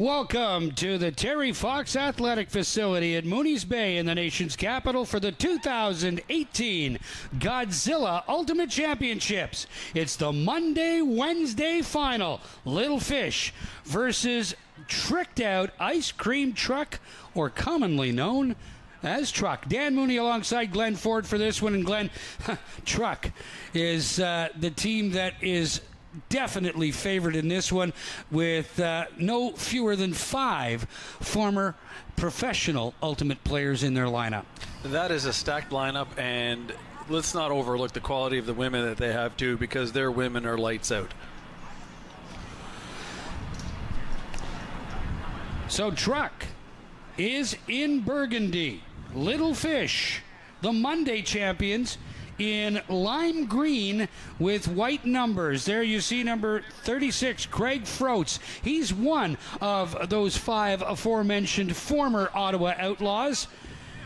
Welcome to the Terry Fox Athletic Facility at Mooney's Bay in the nation's capital for the 2018 Godzilla Ultimate Championships. It's the Monday-Wednesday final. Little Fish versus Tricked Out Ice Cream Truck, or commonly known as Truck. Dan Mooney alongside Glenn Ford for this one. And Glenn, Truck is the team that is definitely favored in this one, with no fewer than 5 former professional Ultimate players in their lineup. That is a stacked lineup, and let's not overlook the quality of the women that they have too, because their women are lights out. So Truck is in burgundy. Little Fish, the Monday champions, in lime green with white numbers. There you see number 36, Craig Froats. He's one of those 5 aforementioned former Ottawa Outlaws.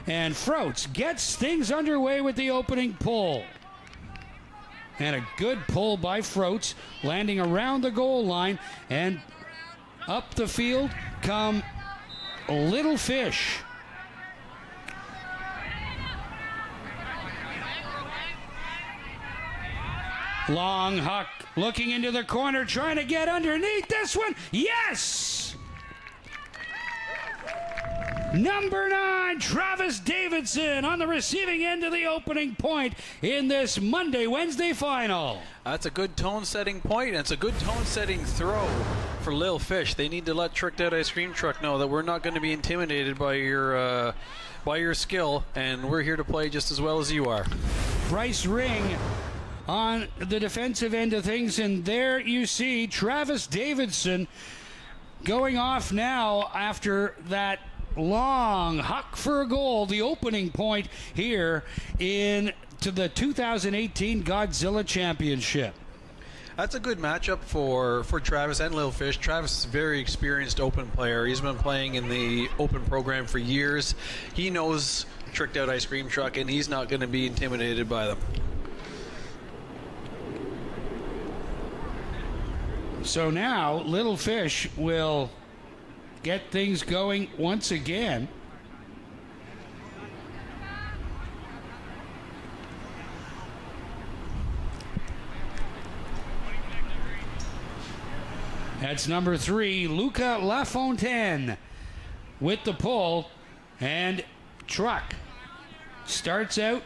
And Froats gets things underway with the opening pull. And a good pull by Froats, landing around the goal line, and up the field come Little Fish. Long Huck looking into the corner, trying to get underneath this one. Yes! Number 9, Travis Davidson on the receiving end of the opening point in this Monday-Wednesday final. That's a good tone-setting point, and it's a good tone-setting throw for Lil Fish. They need to let Tricked Out Ice Cream Truck know that we're not going to be intimidated by your skill, and we're here to play just as well as you are. Bryce Ring on the defensive end of things, and there you see Travis Davidson going off now after that long huck for a goal, the opening point here into the 2018 Godzilla Championship. That's a good matchup for Travis and Lil Fish. Travis is a very experienced open player. He's been playing in the open program for years. He knows Tricked Out Ice Cream Truck, and he's not going to be intimidated by them. So now Little Fish will get things going once again. That's number 3, Luca Lafontaine with the pull, and Truck starts out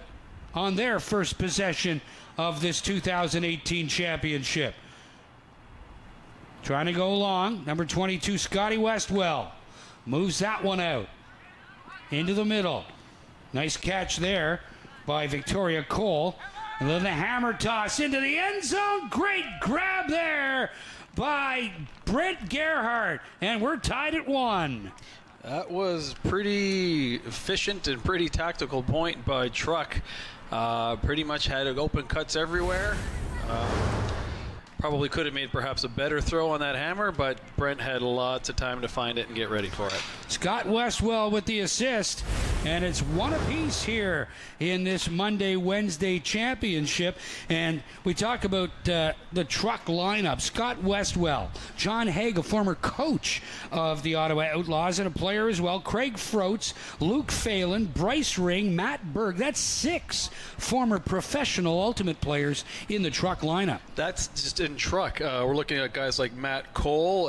on their first possession of this 2018 championship. Trying to go long. Number 22, Scotty Westwell. Moves that one out. Into the middle. Nice catch there by Victoria Cole. And then the hammer toss into the end zone. Great grab there by Brent Gerhardt. And we're tied at 1. That was pretty efficient and pretty tactical point by Truck. Pretty much had open cuts everywhere. Probably could have made perhaps a better throw on that hammer, but Brent had lots of time to find it and get ready for it. Scott Westwell with the assist, and it's 1 apiece here in this Monday-Wednesday championship. And we talk about the Truck lineup. Scott Westwell, John Haig, a former coach of the Ottawa Outlaws and a player as well, Craig Froats, Luke Phelan, Bryce Ring, Matt Berg. That's 6 former professional Ultimate players in the Truck lineup. That's just in Truck. We're looking at guys like Matt Cole,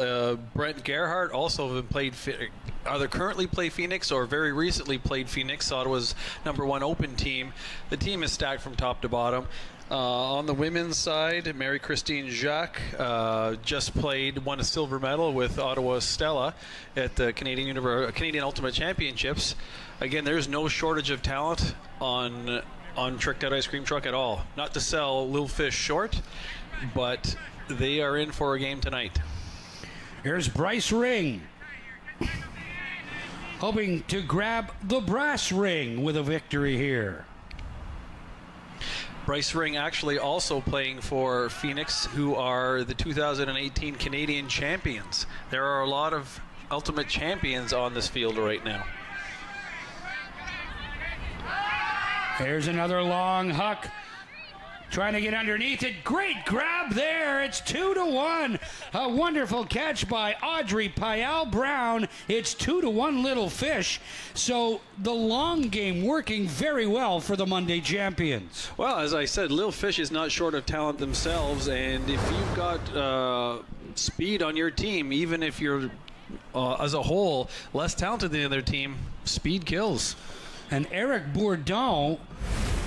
Brent Gerhardt, also have played, either currently play Phoenix or very recently played Phoenix, Ottawa's number 1 open team. The team is stacked from top to bottom. On the women's side, Mary Christine Jacques just won a silver medal with Ottawa Stella at the Canadian Ultimate Championships. Again, there's no shortage of talent on Tricked Out Ice Cream Truck at all. Not to sell Lil Fish short, but they are in for a game tonight. Here's Bryce Ring, hoping to grab the brass ring with a victory here. Bryce Ring actually also playing for Phoenix, who are the 2018 Canadian champions. There are a lot of Ultimate champions on this field right now. Here's another long huck. Trying to get underneath it. Great grab there. It's 2-1. A wonderful catch by Audrey Payal Brown. It's 2-1 Little Fish. So the long game working very well for the Monday champions. Well, as I said, Little Fish is not short of talent themselves, and if you've got speed on your team, even if you're as a whole less talented than the other team, speed kills. And Eric Bourdon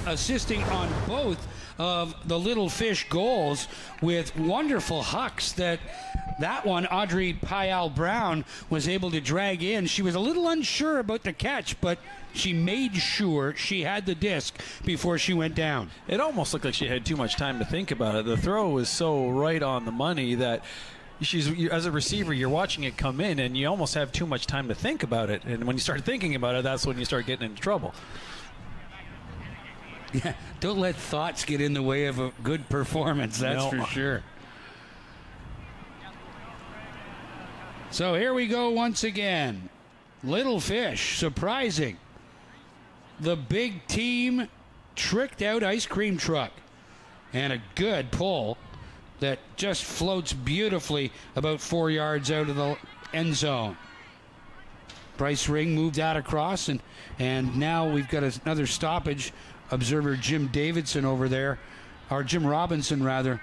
assisting on both of the Little Fish goals with wonderful hucks that one Audrey Payal Brown was able to drag in. She was a little unsure about the catch, but she made sure she had the disc before she went down. It almost looked like she had too much time to think about it. The throw was so right on the money that as a receiver, you're watching it come in, and you almost have too much time to think about it. And when you start thinking about it, that's when you start getting into trouble. Yeah, don't let thoughts get in the way of a good performance, that's for sure. So here we go once again. Little Fish, surprising. The big team tricked out ice cream truck. And a good pull that just floats beautifully about 4 yards out of the end zone. Bryce Ring moved out across, and now we've got another stoppage. Observer Jim Davidson over there, or Jim Robinson rather,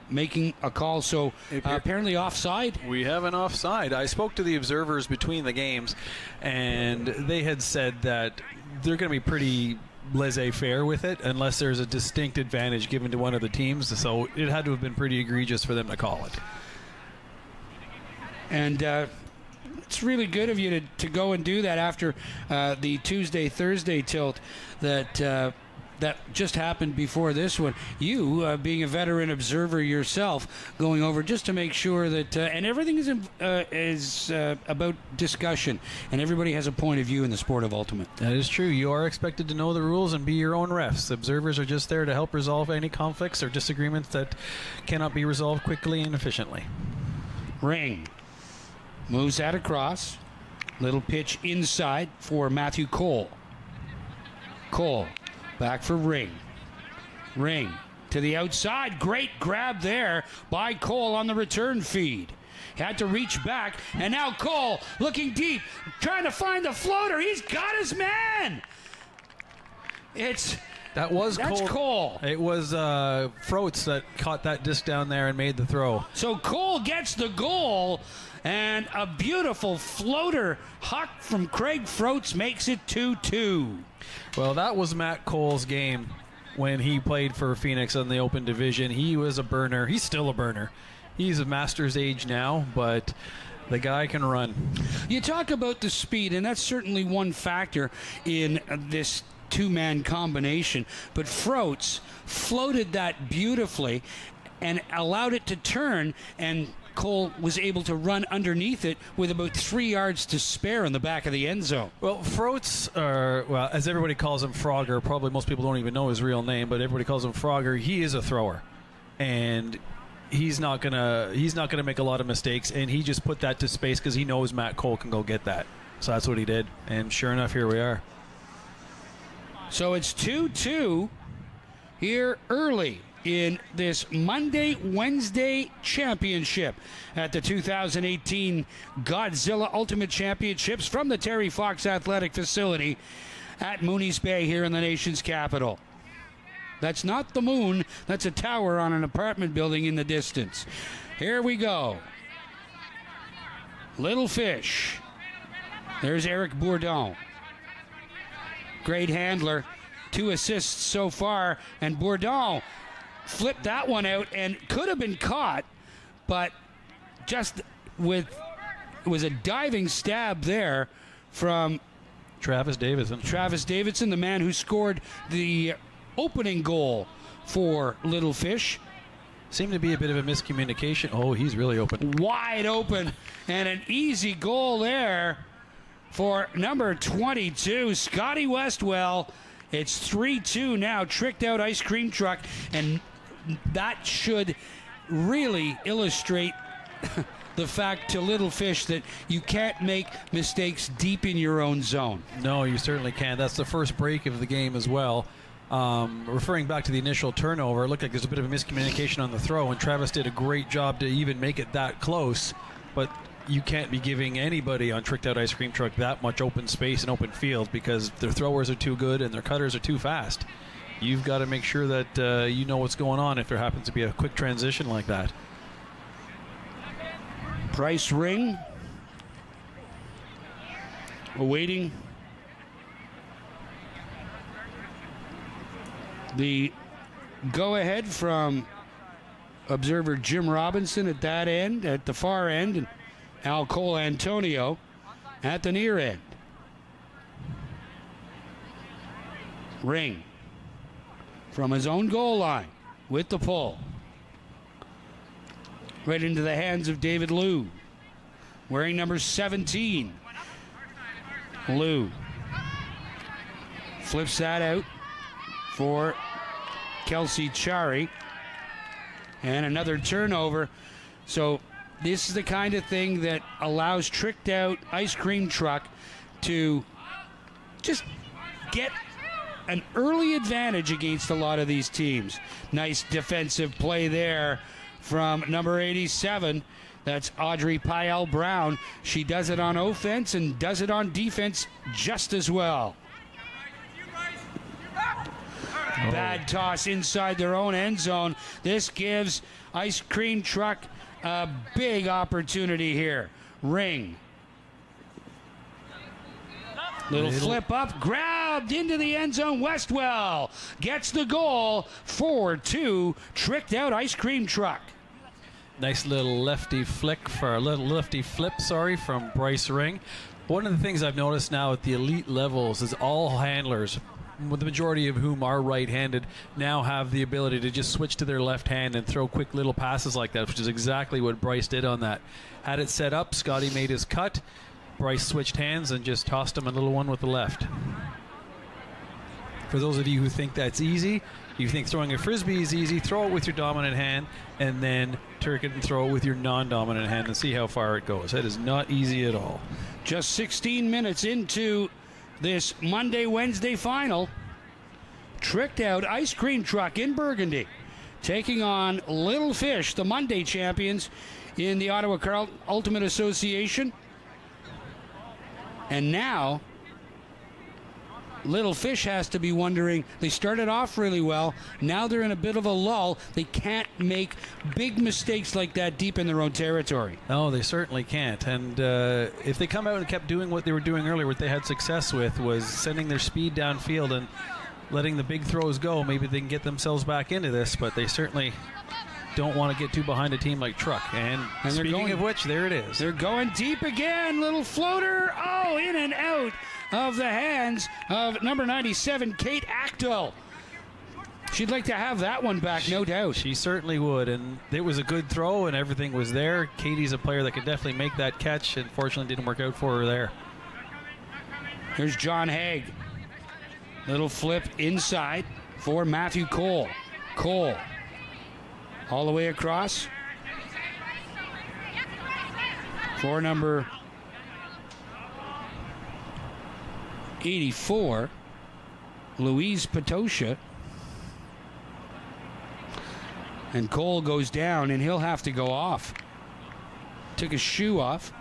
making a call. So apparently offside. We have an offside. I spoke to the observers between the games, and they had said that they're going to be pretty laissez-faire with it unless there's a distinct advantage given to one of the teams. So it had to have been pretty egregious for them to call it. And it's really good of you to go and do that after the Tuesday-Thursday tilt that just happened before this one. You, being a veteran observer yourself, going over just to make sure that, and everything is about discussion, and everybody has a point of view in the sport of ultimate. That is true. You are expected to know the rules and be your own refs. Observers are just there to help resolve any conflicts or disagreements that cannot be resolved quickly and efficiently. Ring moves that across. Little pitch inside for Matthew Cole. Cole back for Ring. Ring to the outside. Great grab there by Cole on the return feed. Had to reach back, and now Cole looking deep, trying to find the floater. He's got his man. That's Cole. It was Froats that caught that disc down there and made the throw. So Cole gets the goal, and a beautiful floater huck from Craig Froats makes it 2-2. Well, that was Matt Cole's game when he played for Phoenix in the Open Division. He was a burner. He's still a burner. He's a master's age now, but the guy can run. You talk about the speed, and that's certainly one factor in this two-man combination. But Froats floated that beautifully and allowed it to turn, and Cole was able to run underneath it with about 3 yards to spare in the back of the end zone. Well, Froats, well, as everybody calls him, Frogger. Probably most people don't even know his real name, but everybody calls him Frogger. He is a thrower, and he's not gonna make a lot of mistakes. And he just put that to space because he knows Matt Cole can go get that. So that's what he did. And sure enough, here we are. So it's 2-2 here early in this Monday-Wednesday championship at the 2018 Godzilla Ultimate Championships from the Terry Fox Athletic Facility at Mooney's Bay here in the nation's capital. That's not the moon. That's a tower on an apartment building in the distance. Here we go. Little Fish. There's Eric Bourdon. Great handler. 2 assists so far, and Bourdon flipped that one out and could have been caught, but just it was a diving stab there from Travis Davidson. Travis Davidson, the man who scored the opening goal for Little Fish. Seemed to be a bit of a miscommunication. Oh, he's really open. Wide open, and an easy goal there for number 22, Scotty Westwell. It's 3-2 now, tricked out ice cream truck, and that should really illustrate the fact to Little Fish that you can't make mistakes deep in your own zone. No, you certainly can't. That's the first break of the game as well. Referring back to the initial turnover, it looked like there's a bit of a miscommunication on the throw, and Travis did a great job to even make it that close. But you can't be giving anybody on Tricked Out Ice Cream Truck that much open space and open field because their throwers are too good and their cutters are too fast. You've got to make sure that you know what's going on if there happens to be a quick transition like that. Bryce Ring awaiting the go-ahead from observer Jim Robinson at that end, at the far end, and Al Cole Antonio at the near end. Ring from his own goal line with the pull. Right into the hands of David Liu, wearing number 17. Liu flips that out for Kelsey Chari. And another turnover. So this is the kind of thing that allows Tricked Out Ice Cream Truck to just get an early advantage against a lot of these teams. Nice defensive play there from number 87. That's Audrey Payel Brown. She does it on offense and does it on defense just as well. Bad toss inside their own end zone. This gives Ice Cream Truck a big opportunity here. Ring. Little flip up, grabbed into the end zone. Westwell gets the goal. 4-2, Tricked Out Ice Cream Truck. Nice little lefty flip from Bryce Ring. One of the things I've noticed now at the elite levels is all handlers, the majority of whom are right-handed, now have the ability to just switch to their left hand and throw quick little passes like that, which is exactly what Bryce did on that. Had it set up, Scotty made his cut, Bryce switched hands and just tossed him a little one with the left. For those of you who think that's easy, you think throwing a frisbee is easy, throw it with your dominant hand and then turn it and throw it with your non-dominant hand and see how far it goes. That is not easy at all. Just 16 minutes into this Monday-Wednesday final. Tricked Out Ice Cream Truck in Burgundy taking on Little Fish, the Monday champions in the Ottawa Carleton Ultimate Association. And now Little Fish has to be wondering, they started off really well, now they're in a bit of a lull. They can't make big mistakes like that deep in their own territory. No, they certainly can't. And if they come out and kept doing what they were doing earlier, what they had success with was sending their speed downfield and letting the big throws go, maybe they can get themselves back into this, but they certainly don't want to get too behind a team like Truck. And speaking of which, there it is. They're going deep again. Little floater. Oh, in and out of the hands of number 97, Kate Actel. She'd like to have that one back, no doubt. She certainly would, and it was a good throw, and everything was there. Katie's a player that could definitely make that catch. Unfortunately, didn't work out for her there. Here's John Haig. Little flip inside for Matthew Cole. Cole all the way across for number 84, Louise Patosha. And Cole goes down, and he'll have to go off. Took his shoe off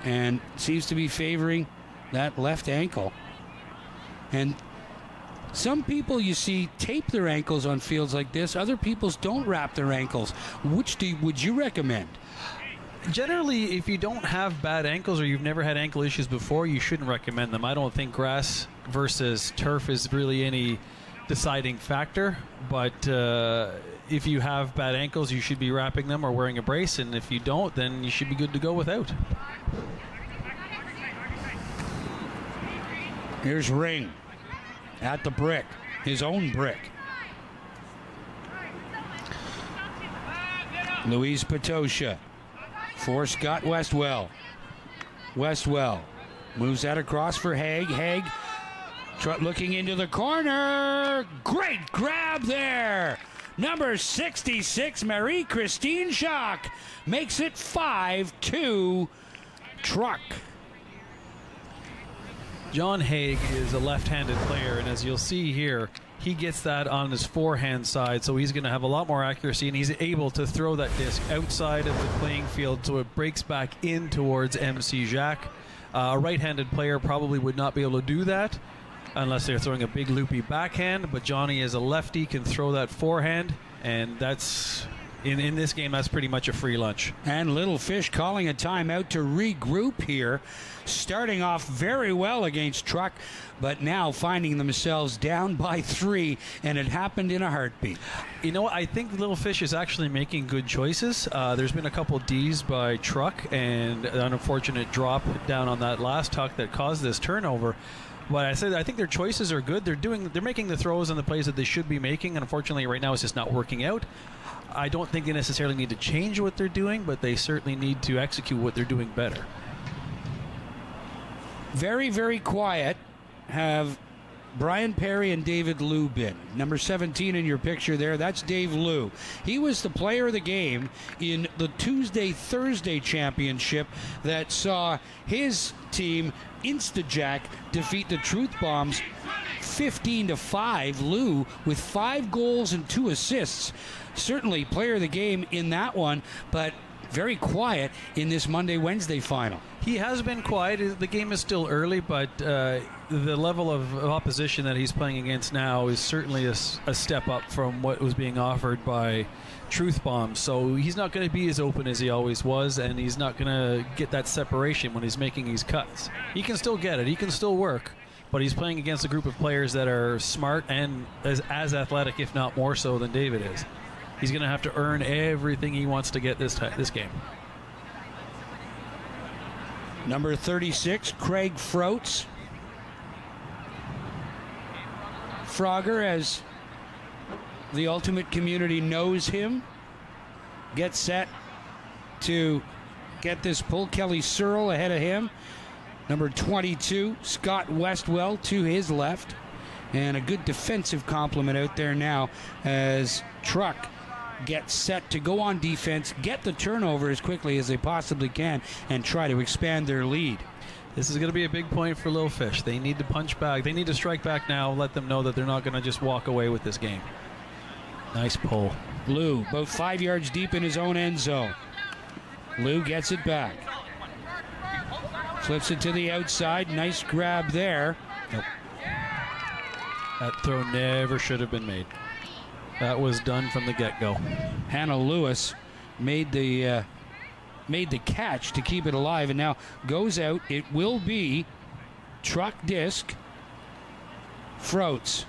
and seems to be favoring that left ankle. And some people you see tape their ankles on fields like this. Other people's don't wrap their ankles. Which would you recommend? Generally, if you don't have bad ankles or you've never had ankle issues before, you shouldn't recommend them. I don't think grass versus turf is really any deciding factor. But if you have bad ankles, you should be wrapping them or wearing a brace. And if you don't, then you should be good to go without. Here's Ring at the brick, his own brick. Louise Patosha for Scott Westwell. Westwell moves that across for Haig. Haig looking into the corner. Great grab there. Number 66, Marie-Christine Schock makes it 5-2 Truck. John Haig is a left-handed player, and as you'll see here, he gets that on his forehand side, so he's going to have a lot more accuracy, and he's able to throw that disc outside of the playing field so it breaks back in towards MC Jacques. A right-handed player probably would not be able to do that unless they're throwing a big loopy backhand, but Johnny is a lefty, can throw that forehand, and that's... In this game, that's pretty much a free lunch. And Little Fish calling a timeout to regroup here. Starting off very well against Truck, but now finding themselves down by 3, and it happened in a heartbeat. You know, I think Little Fish is actually making good choices. There's been a couple Ds by Truck, and an unfortunate drop down on that last tuck that caused this turnover. But I think their choices are good. They're making the throws and the plays that they should be making, and unfortunately right now it's just not working out. I don't think they necessarily need to change what they're doing, but they certainly need to execute what they're doing better. Very, very quiet have Brian Perry and David Liu been. Number 17 in your picture there, that's Dave Liu. He was the player of the game in the Tuesday-Thursday championship that saw his team, Instajack, defeat the Truth Bombs 15-5. Liu with 5 goals and 2 assists. Certainly player of the game in that one, but very quiet in this Monday-Wednesday final. He has been quiet. The game is still early, but the level of opposition that he's playing against now is certainly a step up from what was being offered by Truth Bombs. So he's not going to be as open as he always was, and he's not going to get that separation when he's making these cuts. He can still get it. He can still work, but he's playing against a group of players that are smart and as athletic, if not more so, than David is. He's going to have to earn everything he wants to get this game. Number 36, Craig Froats. Frogger, as the Ultimate community knows him, gets set to get this pull. Kelly Searle ahead of him. Number 22, Scott Westwell to his left. And a good defensive complement out there now as Truck gets set to go on defense, get the turnover as quickly as they possibly can, and try to expand their lead. This is going to be a big point for Little Fish. They need to punch back. They need to strike back now, let them know that they're not going to just walk away with this game. Nice pull. Liu, about 5 yards deep in his own end zone. Liu gets it back. Flips it to the outside. Nice grab there. Nope. That throw never should have been made. That was done from the get-go. Hannah Lewis made the catch to keep it alive, and now goes out. It will be Truck disc. Froats.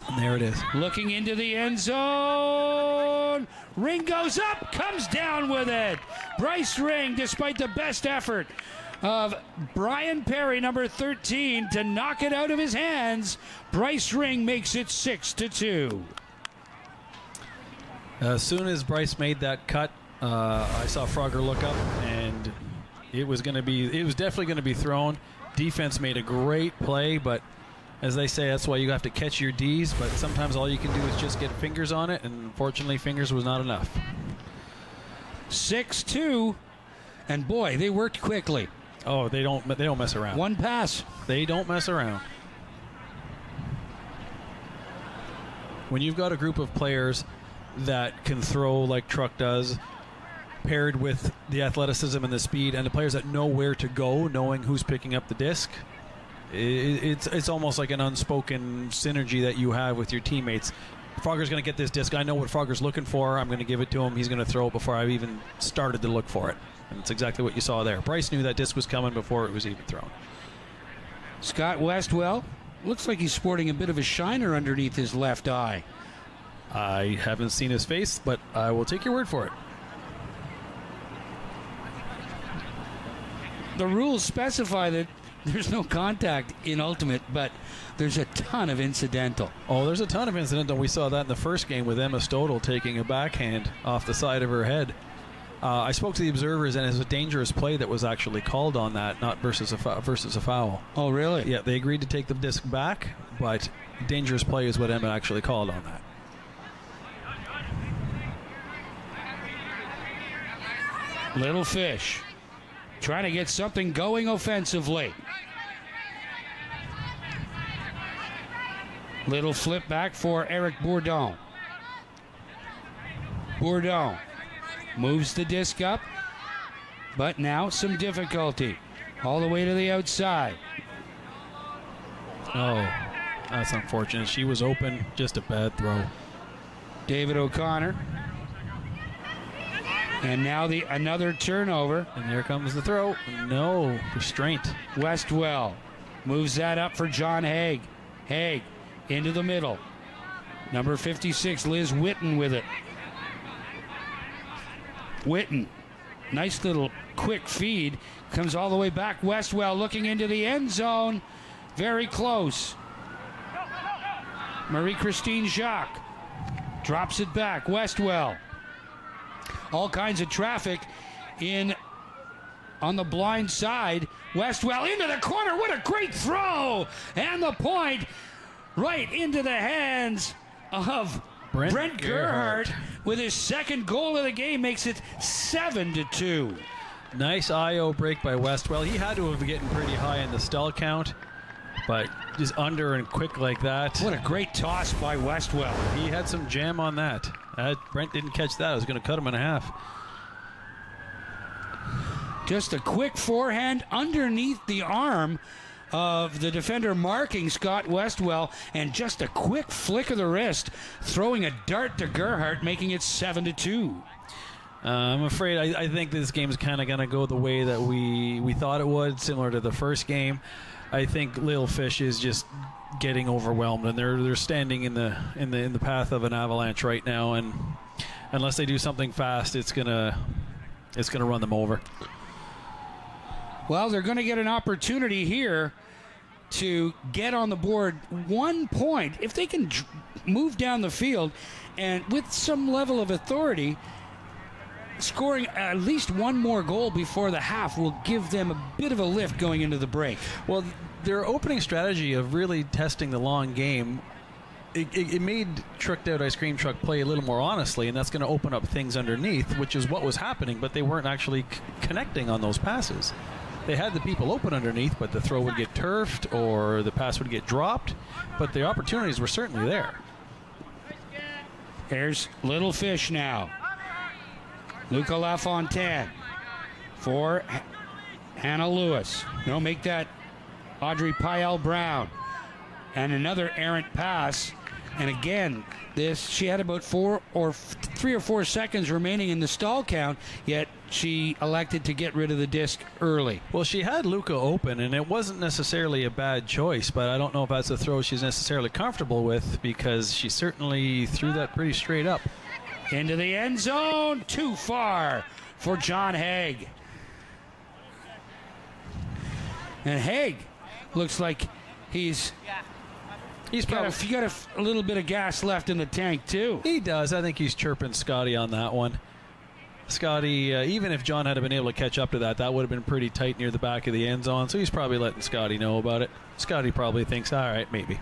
And there it is. Looking into the end zone. Ring goes up, comes down with it. Bryce Ring, despite the best effort of Brian Perry, number 13, to knock it out of his hands. Bryce Ring makes it 6-2. As soon as Bryce made that cut, I saw Frogger look up, and it was definitely going to be thrown. Defense made a great play, but as they say, that's why you have to catch your Ds, but sometimes all you can do is just get fingers on it, and unfortunately fingers was not enough. 6-2, and boy, they worked quickly. Oh, they don't mess around. One pass. They don't mess around. When you've got a group of players that can throw like Truck does, paired with the athleticism and the speed, and the players that know where to go, knowing who's picking up the disc, it's almost like an unspoken synergy that you have with your teammates. Frogger's going to get this disc. I know what Frogger's looking for. I'm going to give it to him. He's going to throw it before I've even started to look for it. And it's exactly what you saw there. Bryce knew that disc was coming before it was even thrown. Scott Westwell looks like he's sporting a bit of a shiner underneath his left eye. I haven't seen his face, but I will take your word for it. The rules specify that there's no contact in Ultimate, but there's a ton of incidental. Oh, there's a ton of incidental. We saw that in the first game with Emma Stodel taking a backhand off the side of her head. I spoke to the observers, and it was a dangerous play that was actually called on that, not versus a foul. Oh, really? Yeah, they agreed to take the disc back, but dangerous play is what Emma actually called on that. Little Fish trying to get something going offensively. Little flip back for Eric Bourdon. Bourdon moves the disc up, but now some difficulty. All the way to the outside. Oh, that's unfortunate. She was open, just a bad throw. David O'Connor. And now another turnover. And there comes the throw. No restraint. Westwell moves that up for John Haig. Haig into the middle. Number 56, Liz Witten with it. Witten, nice little quick feed. Comes all the way back. Westwell looking into the end zone. Very close. Marie-Christine Jacques drops it back. Westwell. All kinds of traffic on the blind side. Westwell into the corner. What a great throw! And the point right into the hands of Brent Gerhardt with his second goal of the game, makes it 7-2. Nice IO break by Westwell. He had to have been getting pretty high in the stall count, but just under and quick like that. What a great toss by Westwell. He had some jam on that. Brent didn't catch that. I was going to cut him in half. Just a quick forehand underneath the arm of the defender marking Scott Westwell, and just a quick flick of the wrist, throwing a dart to Gerhardt, making it 7-2. I'm afraid I think this game is kind of going to go the way that we thought it would, similar to the first game. I think Little Fish is just getting overwhelmed, and they're standing in the path of an avalanche right now, and unless they do something fast, it's gonna run them over. Well, they're going to get an opportunity here to get on the board 1 point. If they can move down the field and with some level of authority, scoring at least one more goal before the half will give them a bit of a lift going into the break. Well, their opening strategy of really testing the long game, it made Tricked Out Ice Cream Truck play a little more honestly, and that's going to open up things underneath, which is what was happening, but they weren't actually connecting on those passes. They had the people open underneath, but the throw would get turfed or the pass would get dropped, but the opportunities were certainly there. Here's Little Fish now. Luca Lafontaine for Hannah Lewis. No, make that Audrey Payel Brown. And another errant pass. And again, she had about 3 or 4 seconds remaining in the stall count, yet she elected to get rid of the disc early. Well, she had Luca open, and it wasn't necessarily a bad choice, but I don't know if that's a throw she's necessarily comfortable with, because she certainly threw that pretty straight up. Into the end zone, too far for John Haig. And Haig looks like he's got a little bit of gas left in the tank too. He does. I think he's chirping Scotty on that one. Scotty, even if John had been able to catch up to that, that would have been pretty tight near the back of the end zone, so he's probably letting Scotty know about it. Scotty probably thinks, all right, maybe.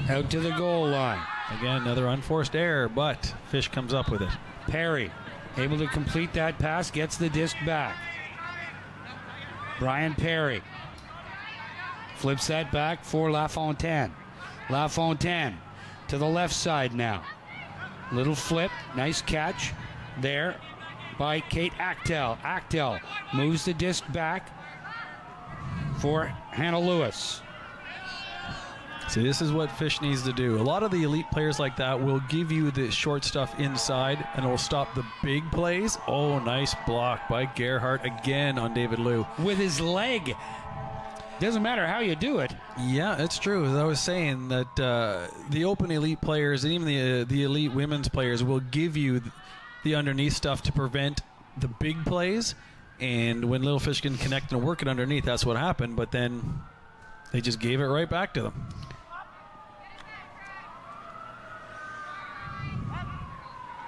Out to the goal line. Again, another unforced error, but Fish comes up with it. Perry able to complete that pass, gets the disc back. Brian Perry flips that back for LaFontaine. LaFontaine to the left side now. Little flip, nice catch there by Kate Achtel. Achtel moves the disc back for Hannah Lewis. See, this is what Fish needs to do. A lot of the elite players like that will give you the short stuff inside, and it will stop the big plays. Oh, nice block by Gerhardt again on David Liu. With his leg. Doesn't matter how you do it. Yeah, it's true. As I was saying, that the open elite players and even the elite women's players will give you the underneath stuff to prevent the big plays. And when Little Fish can connect and work it underneath, that's what happened. But then they just gave it right back to them.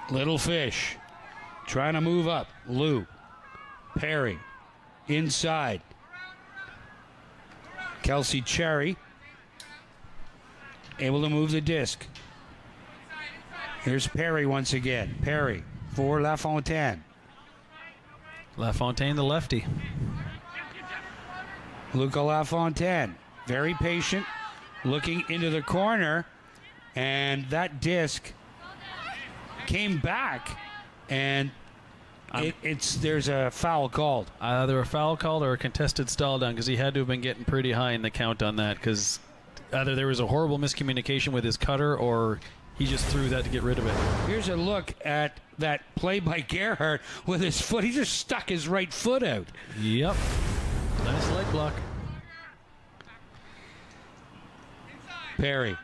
Little Fish trying to move up. Lou. Perry. Inside. Kelsey Cherry able to move the disc. Here's Perry once again. Perry for LaFontaine. LaFontaine, the lefty. Luca LaFontaine, very patient, looking into the corner, and that disc came back, and there's a foul called. Either a foul called or a contested stall down, because he had to have been getting pretty high in the count on that, because either there was a horrible miscommunication with his cutter or he just threw that to get rid of it. Here's a look at that play by Gerhardt with his foot. He just stuck his right foot out. Yep. Nice leg block. Perry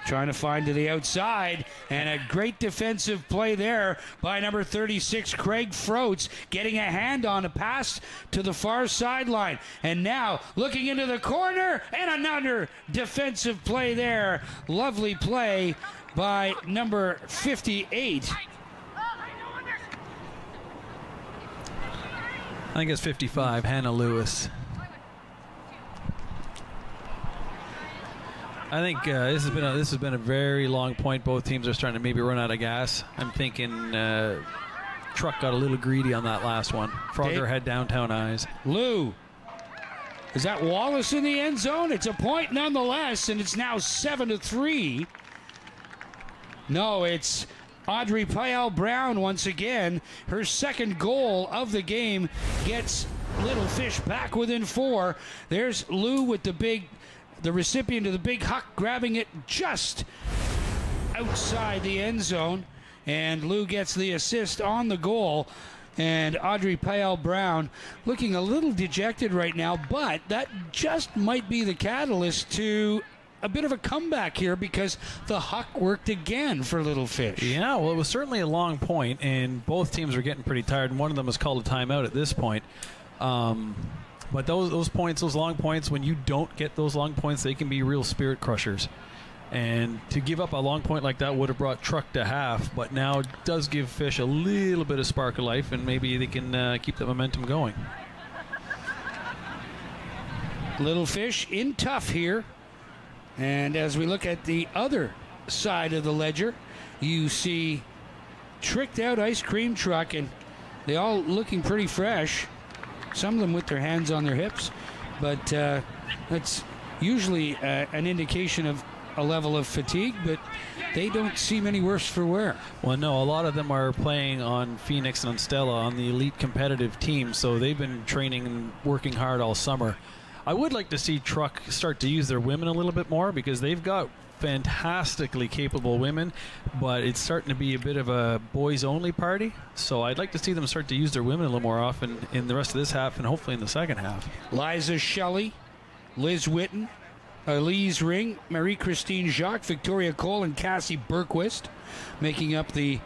trying to find to the outside, and a great defensive play there by number 36, Craig Froats, getting a hand on a pass to the far sideline. And now looking into the corner, and another defensive play there. Lovely play by number 58. I think it's 55, Hannah Lewis. I think this has been a very long point. Both teams are starting to maybe run out of gas. I'm thinking Truck got a little greedy on that last one. Frogger had downtown eyes. Lou, is that Wallace in the end zone? It's a point nonetheless, and it's now 7-3. No, it's Audrey Payal-Brown once again. Her second goal of the game gets Little Fish back within 4. There's Lou with the recipient of the big huck, grabbing it just outside the end zone, and Lou gets the assist on the goal. And Audrey Payal-Brown looking a little dejected right now, but that just might be the catalyst to a bit of a comeback here, because the huck worked again for Little Fish. Yeah, well, it was certainly a long point, and both teams were getting pretty tired, and one of them was called a timeout at this point. But those points, those long points, when you don't get those long points, they can be real spirit crushers. And to give up a long point like that would have brought Truck to half, but now it does give Fish a little bit of spark of life, and maybe they can keep the momentum going. Little Fish in tough here. And as we look at the other side of the ledger, you see tricked out ice cream truck, and they all looking pretty fresh. Some of them with their hands on their hips, but that's usually an indication of a level of fatigue, but they don't seem any worse for wear. Well, no, a lot of them are playing on Phoenix and on Stella on the elite competitive team, so they've been training and working hard all summer. I would like to see Truck start to use their women a little bit more, because they've got fantastically capable women, but it's starting to be a bit of a boys-only party. So I'd like to see them start to use their women a little more often in the rest of this half, and hopefully in the second half. Liza Shelley, Liz Witten, Elise Ring, Marie-Christine Jacques, Victoria Cole, and Cassie Berquist making up the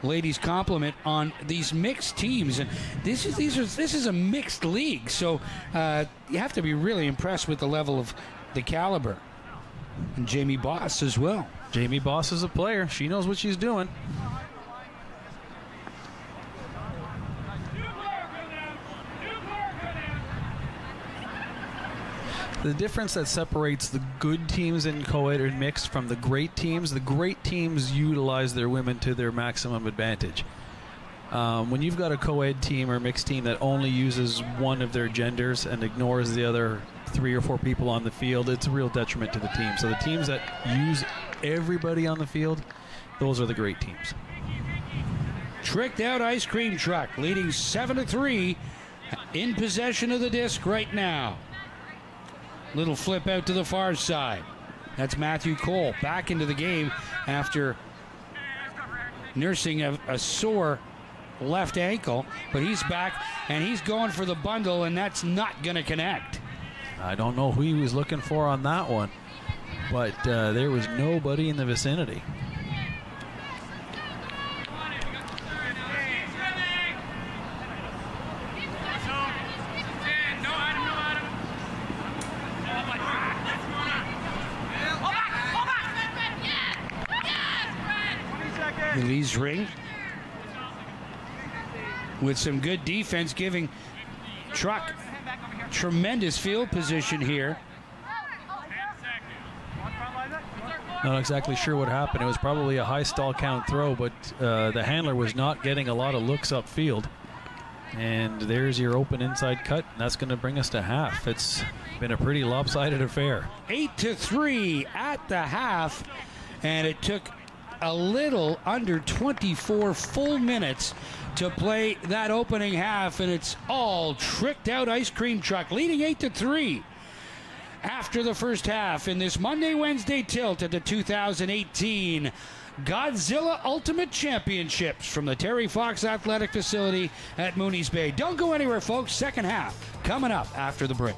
ladies' complement on these mixed teams. And this is a mixed league, so you have to be really impressed with the level of the caliber. And Jamie Boss as well. Jamie Boss is a player. She knows what she's doing. The difference that separates the good teams in co-ed and mixed from the great teams utilize their women to their maximum advantage. When you've got a co-ed team or mixed team that only uses one of their genders and ignores the other 3 or 4 people on the field, it's a real detriment to the team. So the teams that use everybody on the field, those are the great teams. Tricked out ice cream truck, leading 7-3, in possession of the disc right now. Little flip out to the far side. That's Matthew Cole back into the game after nursing a sore left ankle, but he's back and he's going for the bundle, and that's not going to connect. I don't know who he was looking for on that one, but there was nobody in the vicinity. Elise Ring with some good defense, giving Truck tremendous field position here. Not exactly sure what happened. It was probably a high stall count throw, but the handler was not getting a lot of looks upfield. And there's your open inside cut, and that's going to bring us to half. It's been a pretty lopsided affair. 8-3 at the half, and it took a little under 24 full minutes to play that opening half, and it's all tricked out ice cream truck, leading 8-3 after the first half in this Monday-Wednesday tilt at the 2018 Godzilla Ultimate Championships from the Terry Fox Athletic Facility at Mooney's Bay. Don't go anywhere, folks. Second half coming up after the break.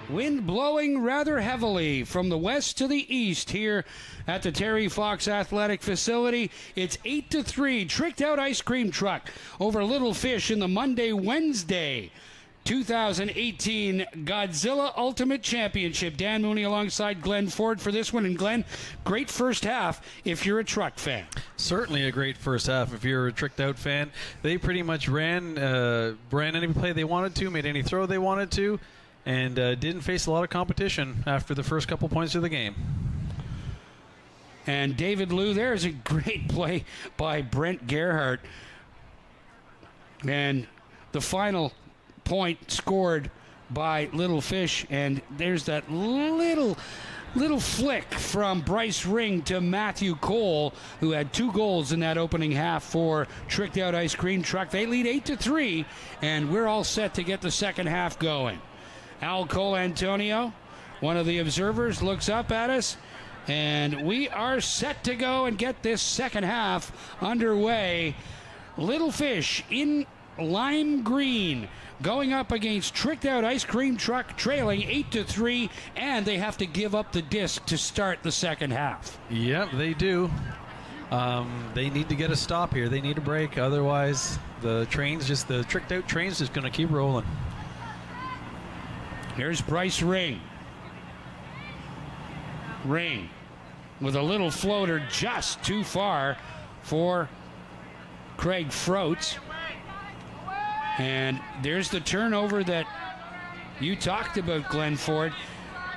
Wind blowing rather heavily from the west to the east here at the Terry Fox Athletic Facility. It's 8-3. Tricked out ice cream truck over Little Fish in the Monday-Wednesday 2018 Godzilla Ultimate Championship. Dan Mooney alongside Glenn Ford for this one. And Glenn, great first half if you're a truck fan. Certainly a great first half if you're a tricked out fan. They pretty much ran any play they wanted to, made any throw they wanted to, and didn't face a lot of competition after the first couple points of the game. And David Liu, there's a great play by Brent Gerhardt. And the final point scored by Little Fish, and there's that little flick from Bryce Ring to Matthew Cole, who had 2 goals in that opening half for Tricked Out Ice Cream Truck. They lead 8-3, and we're all set to get the second half going. Al Cole Antonio, one of the observers, looks up at us, and we are set to go and get this second half underway. Little Fish in lime green going up against Tricked Out Ice Cream Truck, trailing 8-3, and they have to give up the disc to start the second half. Yep, they do. They need to get a stop here. They need a break. Otherwise, the Tricked Out train's just going to keep rolling. Here's Bryce Ring. Ring with a little floater just too far for Craig Froats. And there's the turnover that you talked about, Glenn Ford.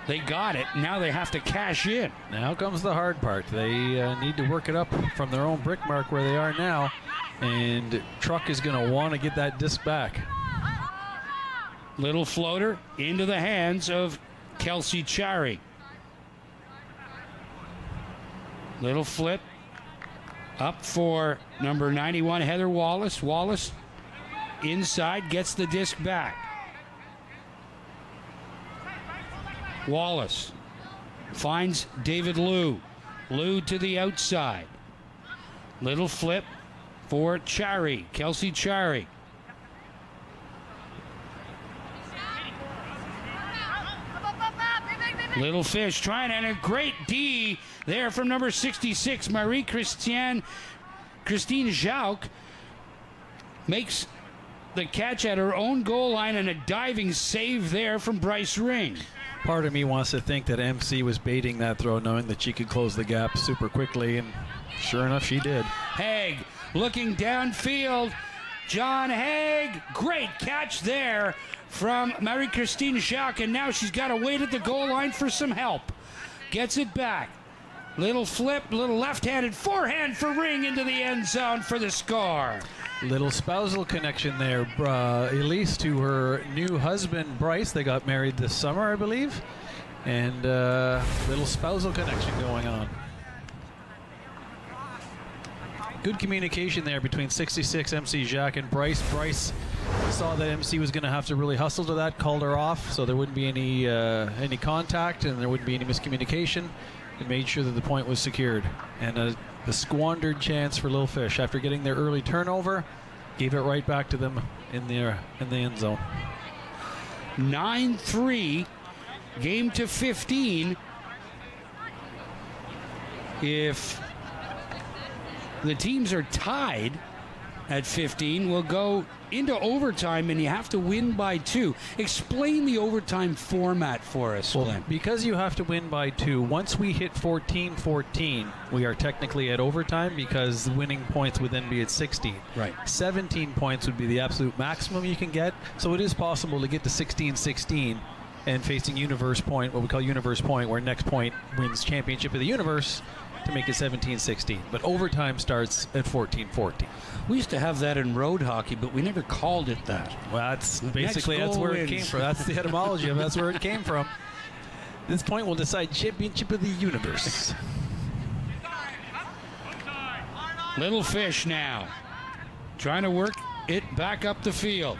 They got it. Now they have to cash in. Now comes the hard part. They need to work it up from their own brick mark where they are now. And Truck is going to want to get that disc back. Little floater into the hands of Kelsey Chari. Little flip up for number 91, Heather Wallace. Wallace inside, gets the disc back. Wallace finds David Liu. Liu to the outside. Little flip for Chari, Kelsey Chari. Little Fish trying, and a great D there from number 66, Christine Jauch makes the catch at her own goal line, and a diving save there from Bryce Ring. Part of me wants to think that MC was baiting that throw, knowing that she could close the gap super quickly, and sure enough, she did. Haig looking downfield. John Haig, great catch there from Marie-Christine Jacques, and now she's got to wait at the goal line for some help. Gets it back. Little flip, little left-handed forehand for Ring into the end zone for the score. Little spousal connection there. Elise to her new husband, Bryce. They got married this summer, I believe. And little spousal connection going on. Good communication there between 66, MC Jacques, and Bryce. Bryce saw that MC was going to have to really hustle to that, called her off, so there wouldn't be any contact and there wouldn't be any miscommunication, and made sure that the point was secured. And the squandered chance for Little Fish after getting their early turnover, gave it right back to them in the end zone. 9-3, game to 15. If the teams are tied, at 15 will go into overtime, and you have to win by 2. Explain the overtime format for us, Glenn. Because you have to win by 2, once we hit 14-14, we are technically at overtime because the winning points would then be at 16. Right. 17 points would be the absolute maximum you can get, so it is possible to get to 16-16 and facing universe point, what we call universe point, where next point wins championship of the universe, to make it 17-16. But overtime starts at 14-14. We used to have that in road hockey, but we never called it that. Well, that's basically that's where it came from. That's the etymology of it. That's where it came from. This point will decide championship of the universe. Little Fish now, trying to work it back up the field.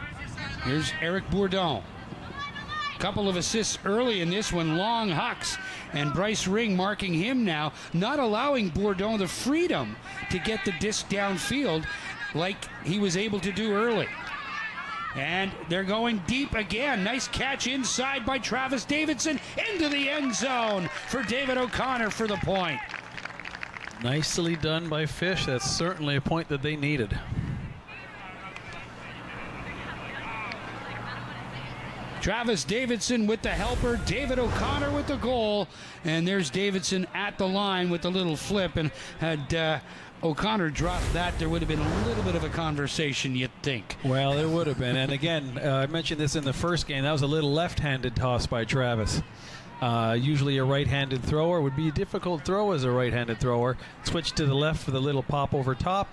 Here's Eric Bourdon. Couple of assists early in this one, long hucks, and Bryce Ring marking him now, not allowing Bourdon the freedom to get the disc downfield like he was able to do early. And they're going deep again. Nice catch inside by Travis Davidson into the end zone for David O'Connor for the point. Nicely done by Fish. That's certainly a point that they needed. Travis Davidson with the helper, David O'Connor with the goal, and there's Davidson at the line with the little flip, and had O'Connor dropped that, there would have been a little bit of a conversation, you'd think. Well, there would have been, and again, I mentioned this in the first game, that was a little left-handed toss by Travis. Usually a right-handed thrower would be a difficult throw as a right-handed thrower. Switch to the left for the little pop over top,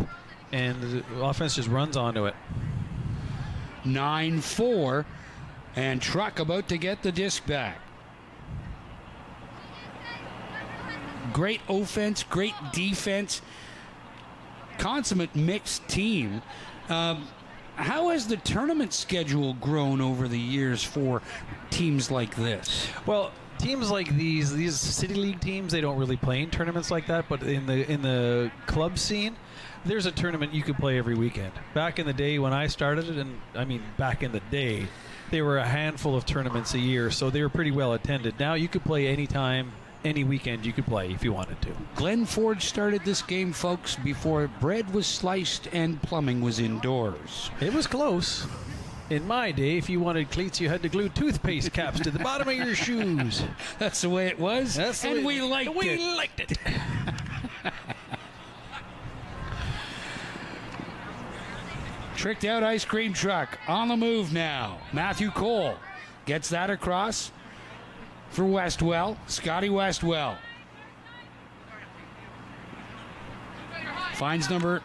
and the offense just runs onto it. 9-4. And Truck about to get the disc back. Great offense, great defense. Consummate mixed team. How has the tournament schedule grown over the years for teams like this? Well, teams like these City League teams, they don't really play in tournaments like that, but in the club scene, there's a tournament you could play every weekend. Back in the day when I started it, and I mean back in the day, there were a handful of tournaments a year, so they were pretty well attended. Now you could play anytime, any weekend you could play if you wanted to. Glenn Ford started this game, folks, before bread was sliced and plumbing was indoors. It was close. In my day, if you wanted cleats, you had to glue toothpaste caps to the bottom of your shoes. That's the way it was, and we liked it. We liked it. Tricked out ice cream truck on the move now. Matthew Cole gets that across for Westwell. Scotty Westwell finds number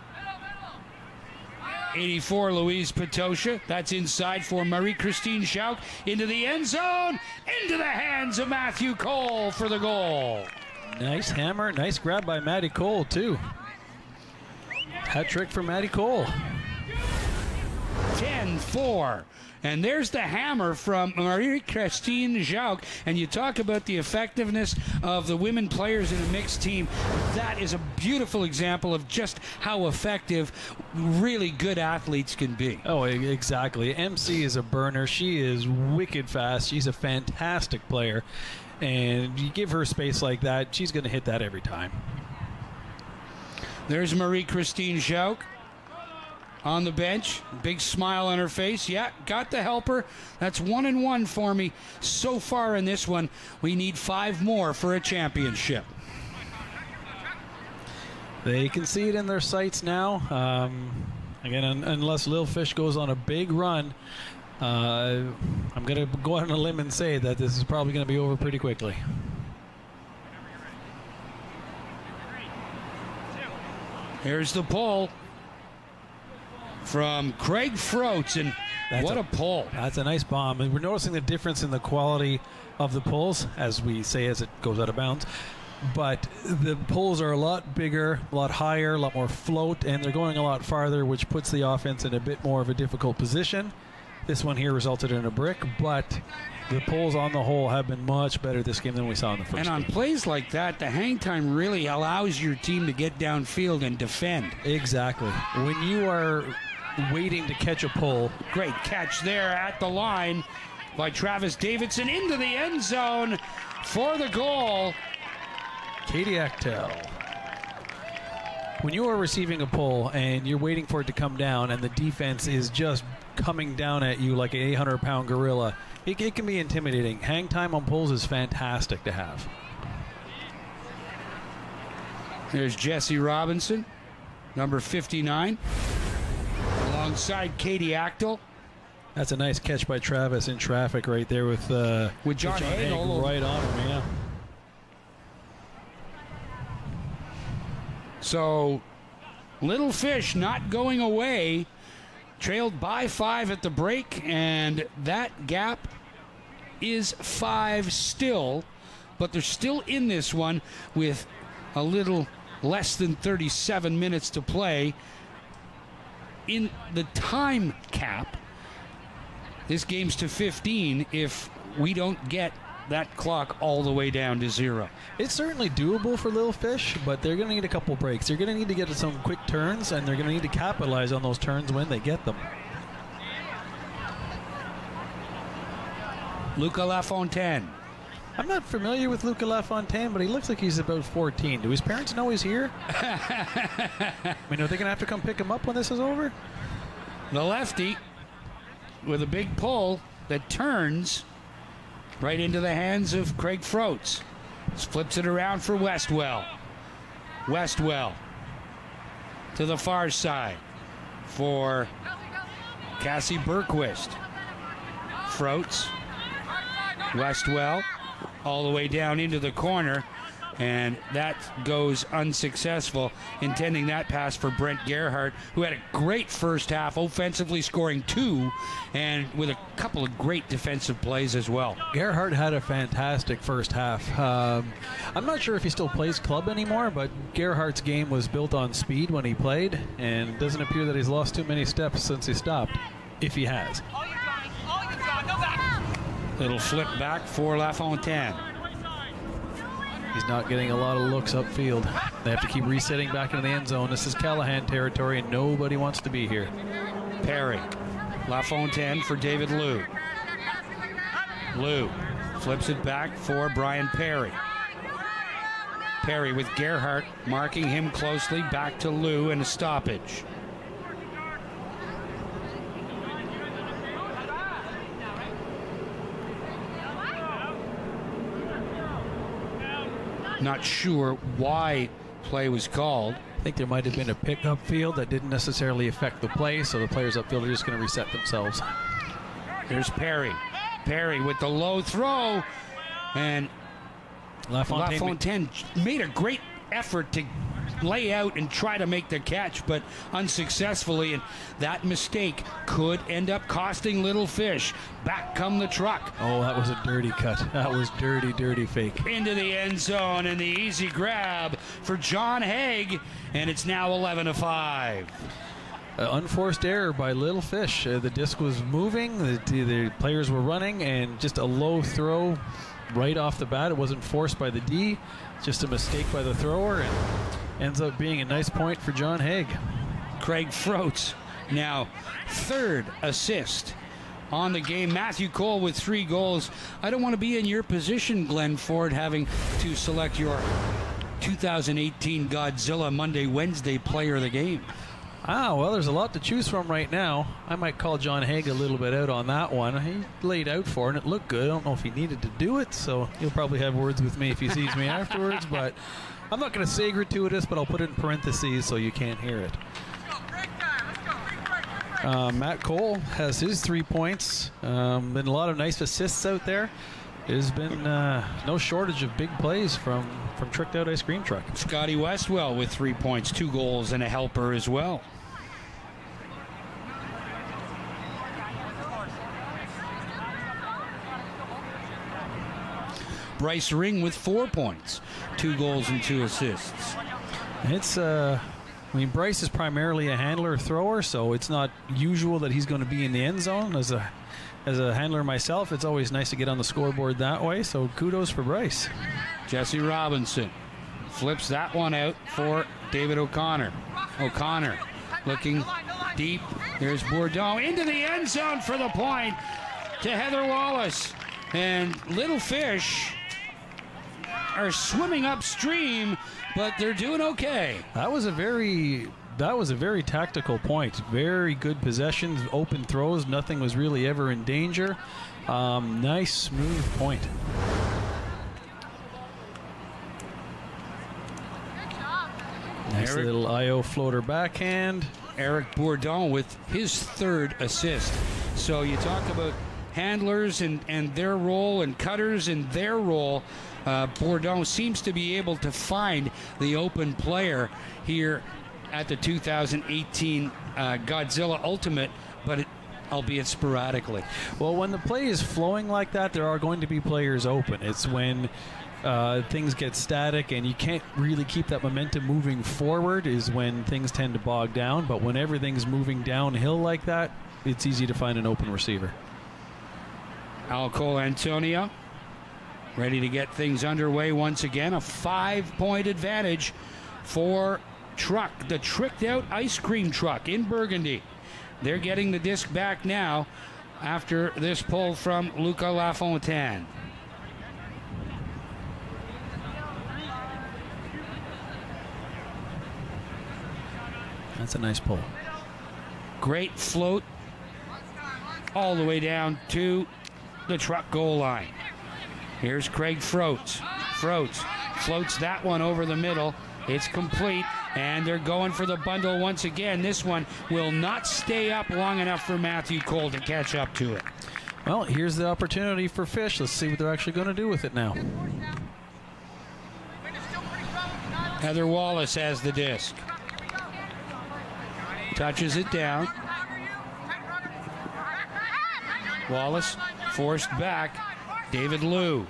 84, Louise Patosha. That's inside for Marie-Christine Schauk into the end zone, into the hands of Matthew Cole for the goal. Nice hammer, nice grab by Matty Cole too. Hat trick for Matty Cole. 10-4. And there's the hammer from Marie-Christine Schauk. And you talk about the effectiveness of the women players in a mixed team. That is a beautiful example of just how effective really good athletes can be. Oh, exactly. MC is a burner. She is wicked fast. She's a fantastic player. And you give her space like that, she's going to hit that every time. There's Marie-Christine Schauk on the bench, big smile on her face. Yeah, got the helper. That's 1-1 for me so far in this one. We need 5 more for a championship. They can see it in their sights now. Again, unless Lil Fish goes on a big run, I'm going to go out on a limb and say that this is probably going to be over pretty quickly. Here's the pull from Craig Froats, and what a pull. That's a nice bomb. And we're noticing the difference in the quality of the pulls, as we say, as it goes out of bounds. But the pulls are a lot bigger, a lot higher, a lot more float, and they're going a lot farther, which puts the offense in a bit more of a difficult position. This one here resulted in a brick, but the pulls on the whole have been much better this game than we saw in the first game. And on plays like that, the hang time really allows your team to get downfield and defend. Exactly. When you are waiting to catch a pull. Great catch there at the line by Travis Davidson into the end zone for the goal. Katie Achtel. when you are receiving a pull and you're waiting for it to come down and the defense is just coming down at you like an 800-pound gorilla, it can be intimidating. Hang time on pulls is fantastic to have. There's Jesse Robinson, number 59, alongside Katie Achtel. That's a nice catch by Travis in traffic right there with John Hagel right on him, yeah. So, Little Fish not going away, trailed by 5 at the break, and that gap is 5 still, but they're still in this one with a little less than 37 minutes to play. In the time cap, this game's to 15 if we don't get that clock all the way down to 0. It's certainly doable for Little Fish, but they're going to need a couple breaks. They're going to need to get some quick turns, and they're going to need to capitalize on those turns when they get them. Luca LaFontaine. I'm not familiar with Luca LaFontaine, but he looks like he's about 14. Do his parents know he's here? I mean, are they going to have to come pick him up when this is over? The lefty with a big pull that turns right into the hands of Craig Froats. Flips it around for Westwell. Westwell to the far side for Cassie Bergquist. Froats. Westwell all the way down into the corner, and that goes unsuccessful, intending that pass for Brent Gerhardt, who had a great first half, offensively scoring 2, and with a couple of great defensive plays as well. Gerhardt had a fantastic first half. I'm not sure if he still plays club anymore, but Gerhardt's game was built on speed when he played, and it doesn't appear that he's lost too many steps since he stopped, if he has. Little flip back for LaFontaine. He's not getting a lot of looks upfield. They have to keep resetting back into the end zone. This is Callahan territory, and nobody wants to be here. Perry. LaFontaine for David Liu. Liu flips it back for Brian Perry. Perry with Gerhardt marking him closely. Back to Liu and a stoppage. Not sure why play was called. I think there might have been a pickup field that didn't necessarily affect the play, so the players upfield are just going to reset themselves. Here's Perry. Perry with the low throw, and LaFontaine made a great effort to lay out and try to make the catch, but unsuccessfully, and that mistake could end up costing Little Fish. Back come the truck. Oh, that was a dirty cut. That was dirty, dirty fake. Into the end zone, and the easy grab for John Haig, and it's now 11-5. Unforced error by Little Fish. The disc was moving, the players were running, and just a low throw right off the bat. It wasn't forced by the D, just a mistake by the thrower, and ends up being a nice point for John Haig. Craig Froats now 3rd assist on the game. Matthew Cole with 3 goals. I don't want to be in your position, Glenn Ford, having to select your 2018 Godzilla Monday-Wednesday player of the game. Well, there's a lot to choose from right now. I might call John Haig a little bit out on that one. He laid out for it, and it looked good. I don't know if he needed to do it, so he'll probably have words with me if he sees me afterwards, but I'm not going to say gratuitous, but I'll put it in parentheses so you can't hear it. Matt Cole has his 3 points. Been a lot of nice assists out there. There's been no shortage of big plays from Tricked Out Ice Cream Truck. Scotty Westwell with 3 points, 2 goals, and a helper as well. Bryce Ring with 4 points, 2 goals and 2 assists. I mean, Bryce is primarily a handler thrower, so it's not usual that he's going to be in the end zone. As a handler myself, it's always nice to get on the scoreboard that way, so kudos for Bryce. Jesse Robinson flips that one out for David O'Connor. O'Connor looking deep. There's Bourdon into the end zone for the point to Heather Wallace. And Little Fish are swimming upstream, but they're doing okay. That was a very tactical point. Very good possessions, open throws. Nothing was really ever in danger. Nice, smooth point. Nice little IO floater backhand. Eric Bourdon with his 3rd assist. So you talk about handlers and their role and cutters and their role. Bourdon seems to be able to find the open player here at the 2018 Godzilla Ultimate, but albeit sporadically. Well, when the play is flowing like that, there are going to be players open. It's when things get static and you can't really keep that momentum moving forward is when things tend to bog down. But when everything's moving downhill like that, it's easy to find an open receiver. Alcol Antonio ready to get things underway once again. A 5-point advantage for Truck, the tricked out ice cream truck in Burgundy. They're getting the disc back now after this pull from Luca Lafontaine. That's a nice pull. Great float all the way down to the Truck goal line. Here's Craig Froats. Froats floats that one over the middle. It's complete, and they're going for the bundle once again. This one will not stay up long enough for Matthew Cole to catch up to it. Well, here's the opportunity for Fish. Let's see what they're actually going to do with it now. Heather Wallace has the disc. Touches it down. Wallace forced back. David Liu.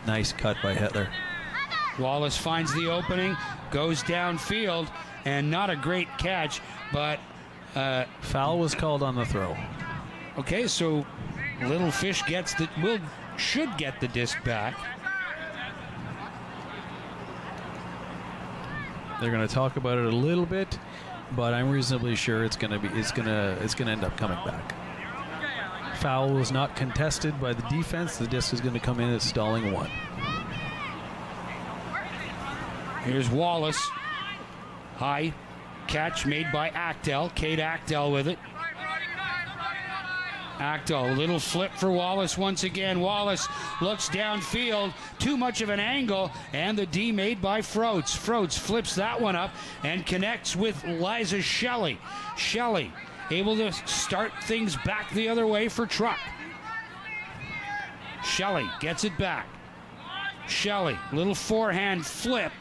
Nice cut by Heather. Wallace finds the opening, goes downfield, and not a great catch, but foul was called on the throw. Okay, so Little Fish gets should get the disc back. They're going to talk about it a little bit, but I'm reasonably sure it's going to end up coming back. Foul was not contested by the defense. The disc is going to come in at stalling 1. Here's Wallace. High catch made by Actel. Kate Actel with it. Actel, little flip for Wallace once again. Wallace looks downfield. Too much of an angle, and the D made by Froats. Froats flips that one up and connects with Liza Shelley. Shelley able to start things back the other way for Truck. Shelley gets it back. Shelley, little forehand flip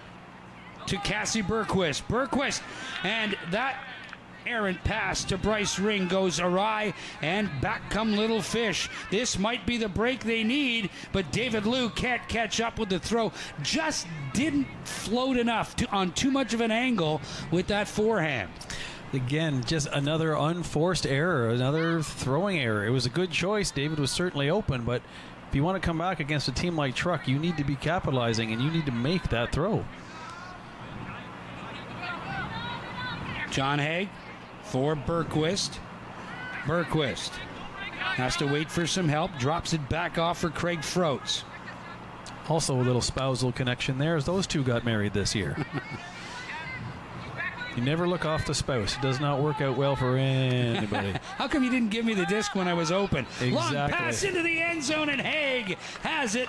to Cassie Bergquist. Bergquist, and that errant pass to Bryce Ring goes awry, and back come Little Fish. This might be the break they need, but David Liu can't catch up with the throw. Just didn't float enough on too much of an angle with that forehand. Again, just another unforced error, another throwing error. It was a good choice. David was certainly open, but if you want to come back against a team like Truck, you need to be capitalizing and you need to make that throw. John Haig for Bergquist. Bergquist has to wait for some help. Drops it back off for Craig Froats. Also a little spousal connection there, as those two got married this year. You never look off the spouse. It does not work out well for anybody. How come you didn't give me the disc when I was open? Exactly. Long pass into the end zone, and Haig has it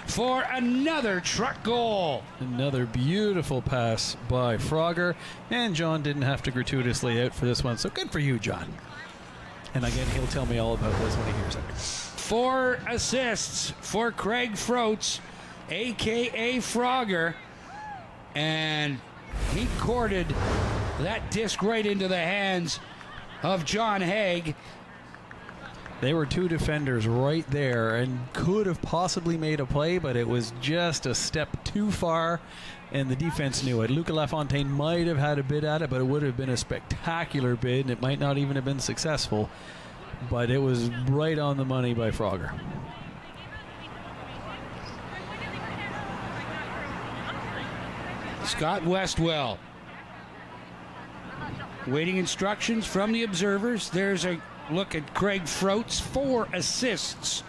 for another Truck goal. Another beautiful pass by Frogger, and John didn't have to gratuitously out for this one, so good for you, John. And again, he'll tell me all about this when he hears it. 4 assists for Craig Froats, a.k.a. Frogger, and he courted that disc right into the hands of John Haig. They were two defenders right there and could have possibly made a play, but it was just a step too far, and the defense knew it. Luca Lafontaine might have had a bid at it, but it would have been a spectacular bid, and it might not even have been successful, but it was right on the money by Frogger. Scott Westwell waiting instructions from the observers. There's a look at Craig Froats. 4 assists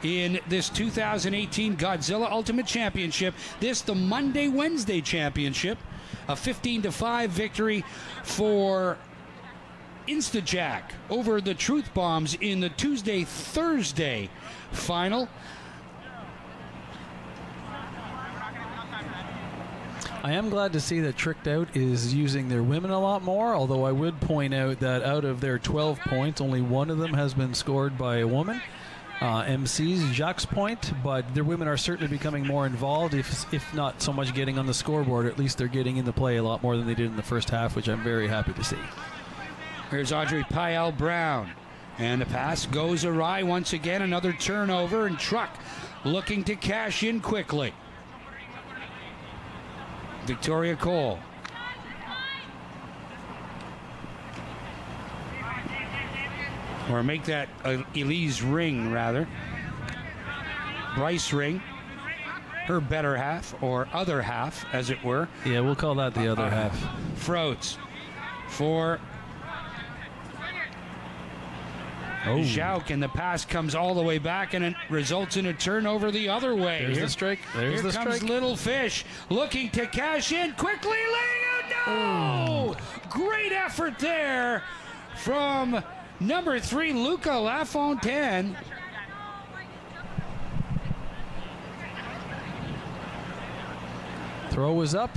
in this 2018 Godzilla Ultimate Championship. This, the Monday-Wednesday Championship. A 15-5 victory for Instajack over the Truth Bombs in the Tuesday-Thursday final. I am glad to see that Tricked Out is using their women a lot more, although I would point out that out of their 12 points, only one of them has been scored by a woman. MC's Jacques' point, but their women are certainly becoming more involved, if not so much getting on the scoreboard. At least they're getting into play a lot more than they did in the first half, which I'm very happy to see. Here's Audrey Payal-Brown, and the pass goes awry once again. Another turnover, and Truck looking to cash in quickly. Victoria Cole. Or make that Elise Ring, rather. Bryce Ring. Her better half, or other half, as it were. Yeah, we'll call that the other half. Froats for Jauch, and the pass comes all the way back, and it results in a turnover the other way. There's the strike. There's the strike. Here comes Little Fish looking to cash in quickly, laying out. No! Great effort there from number 3, Luca Lafontaine. Throw was up.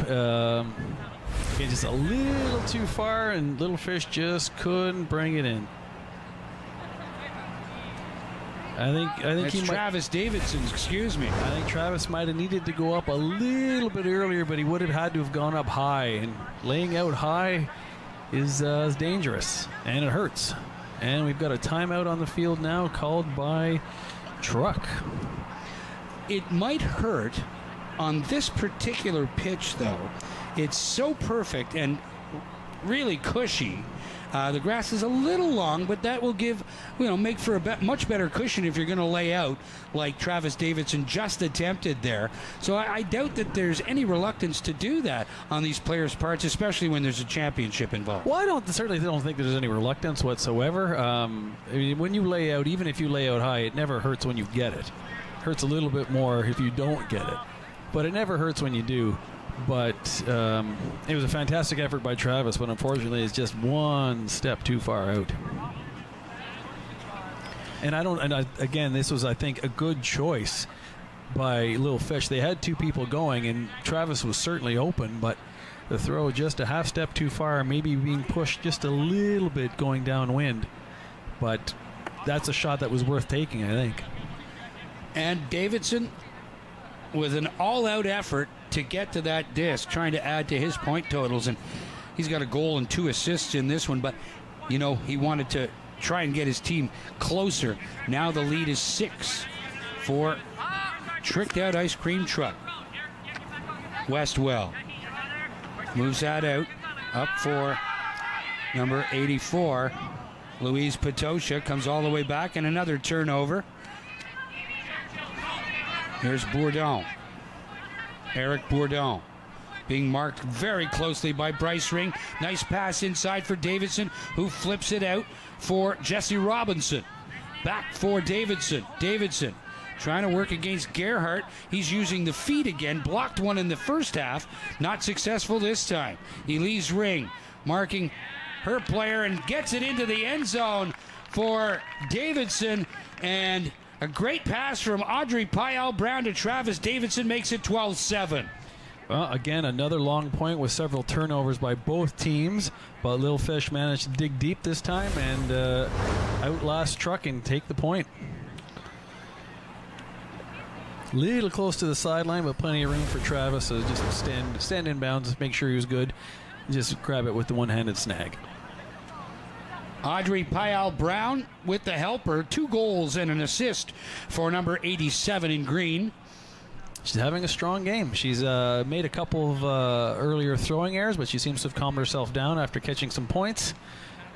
Just a little too far, and Little Fish just couldn't bring it in. I think it's Travis Davidson, excuse me. I think Travis might have needed to go up a little bit earlier, but he would have had to have gone up high. And laying out high is dangerous, and it hurts. And we've got a timeout on the field now called by Truck. It might hurt on this particular pitch, though. It's so perfect and really cushy. The grass is a little long, but that will make for a much better cushion if you're going to lay out like Travis Davidson just attempted there. So I doubt that there's any reluctance to do that on these players' parts, especially when there's a championship involved. Well, I certainly don't think there's any reluctance whatsoever. I mean, when you lay out, even if you lay out high, it never hurts when you get it. It hurts a little bit more if you don't get it, but it never hurts when you do. But it was a fantastic effort by Travis, but unfortunately it's just one step too far out. And again, this was, I think, a good choice by Little Fish. They had two people going, and Travis was certainly open, but the throw just a half step too far, maybe being pushed just a little bit going downwind. But that's a shot that was worth taking, I think. And Davidson, with an all-out effort to get to that disc, trying to add to his point totals, and he's got a goal and 2 assists in this one, but he wanted to try and get his team closer. Now the lead is 6 for Tricked Out Ice Cream Truck. Westwell moves that out, up for number 84. Louise Patosha comes all the way back, and another turnover. Here's Bourdon. Eric Bourdon being marked very closely by Bryce Ring. Nice pass inside for Davidson, who flips it out for Jesse Robinson. Back for Davidson. Davidson trying to work against Gerhardt. He's using the feet again. Blocked one in the first half. Not successful this time. Elise Ring marking her player and gets it into the end zone for Davidson. And a great pass from Audrey Payal-Brown to Travis Davidson makes it 12-7. Well, again, another long point with several turnovers by both teams, but Little Fish managed to dig deep this time and outlast Truck and take the point. Little close to the sideline, but plenty of room for Travis, so just stand in bounds, make sure he was good, and just grab it with the one-handed snag. Audrey Payal-Brown with the helper, 2 goals and an assist for number 87 in green. She's having a strong game. She's made a couple of earlier throwing errors, but she seems to have calmed herself down after catching some points.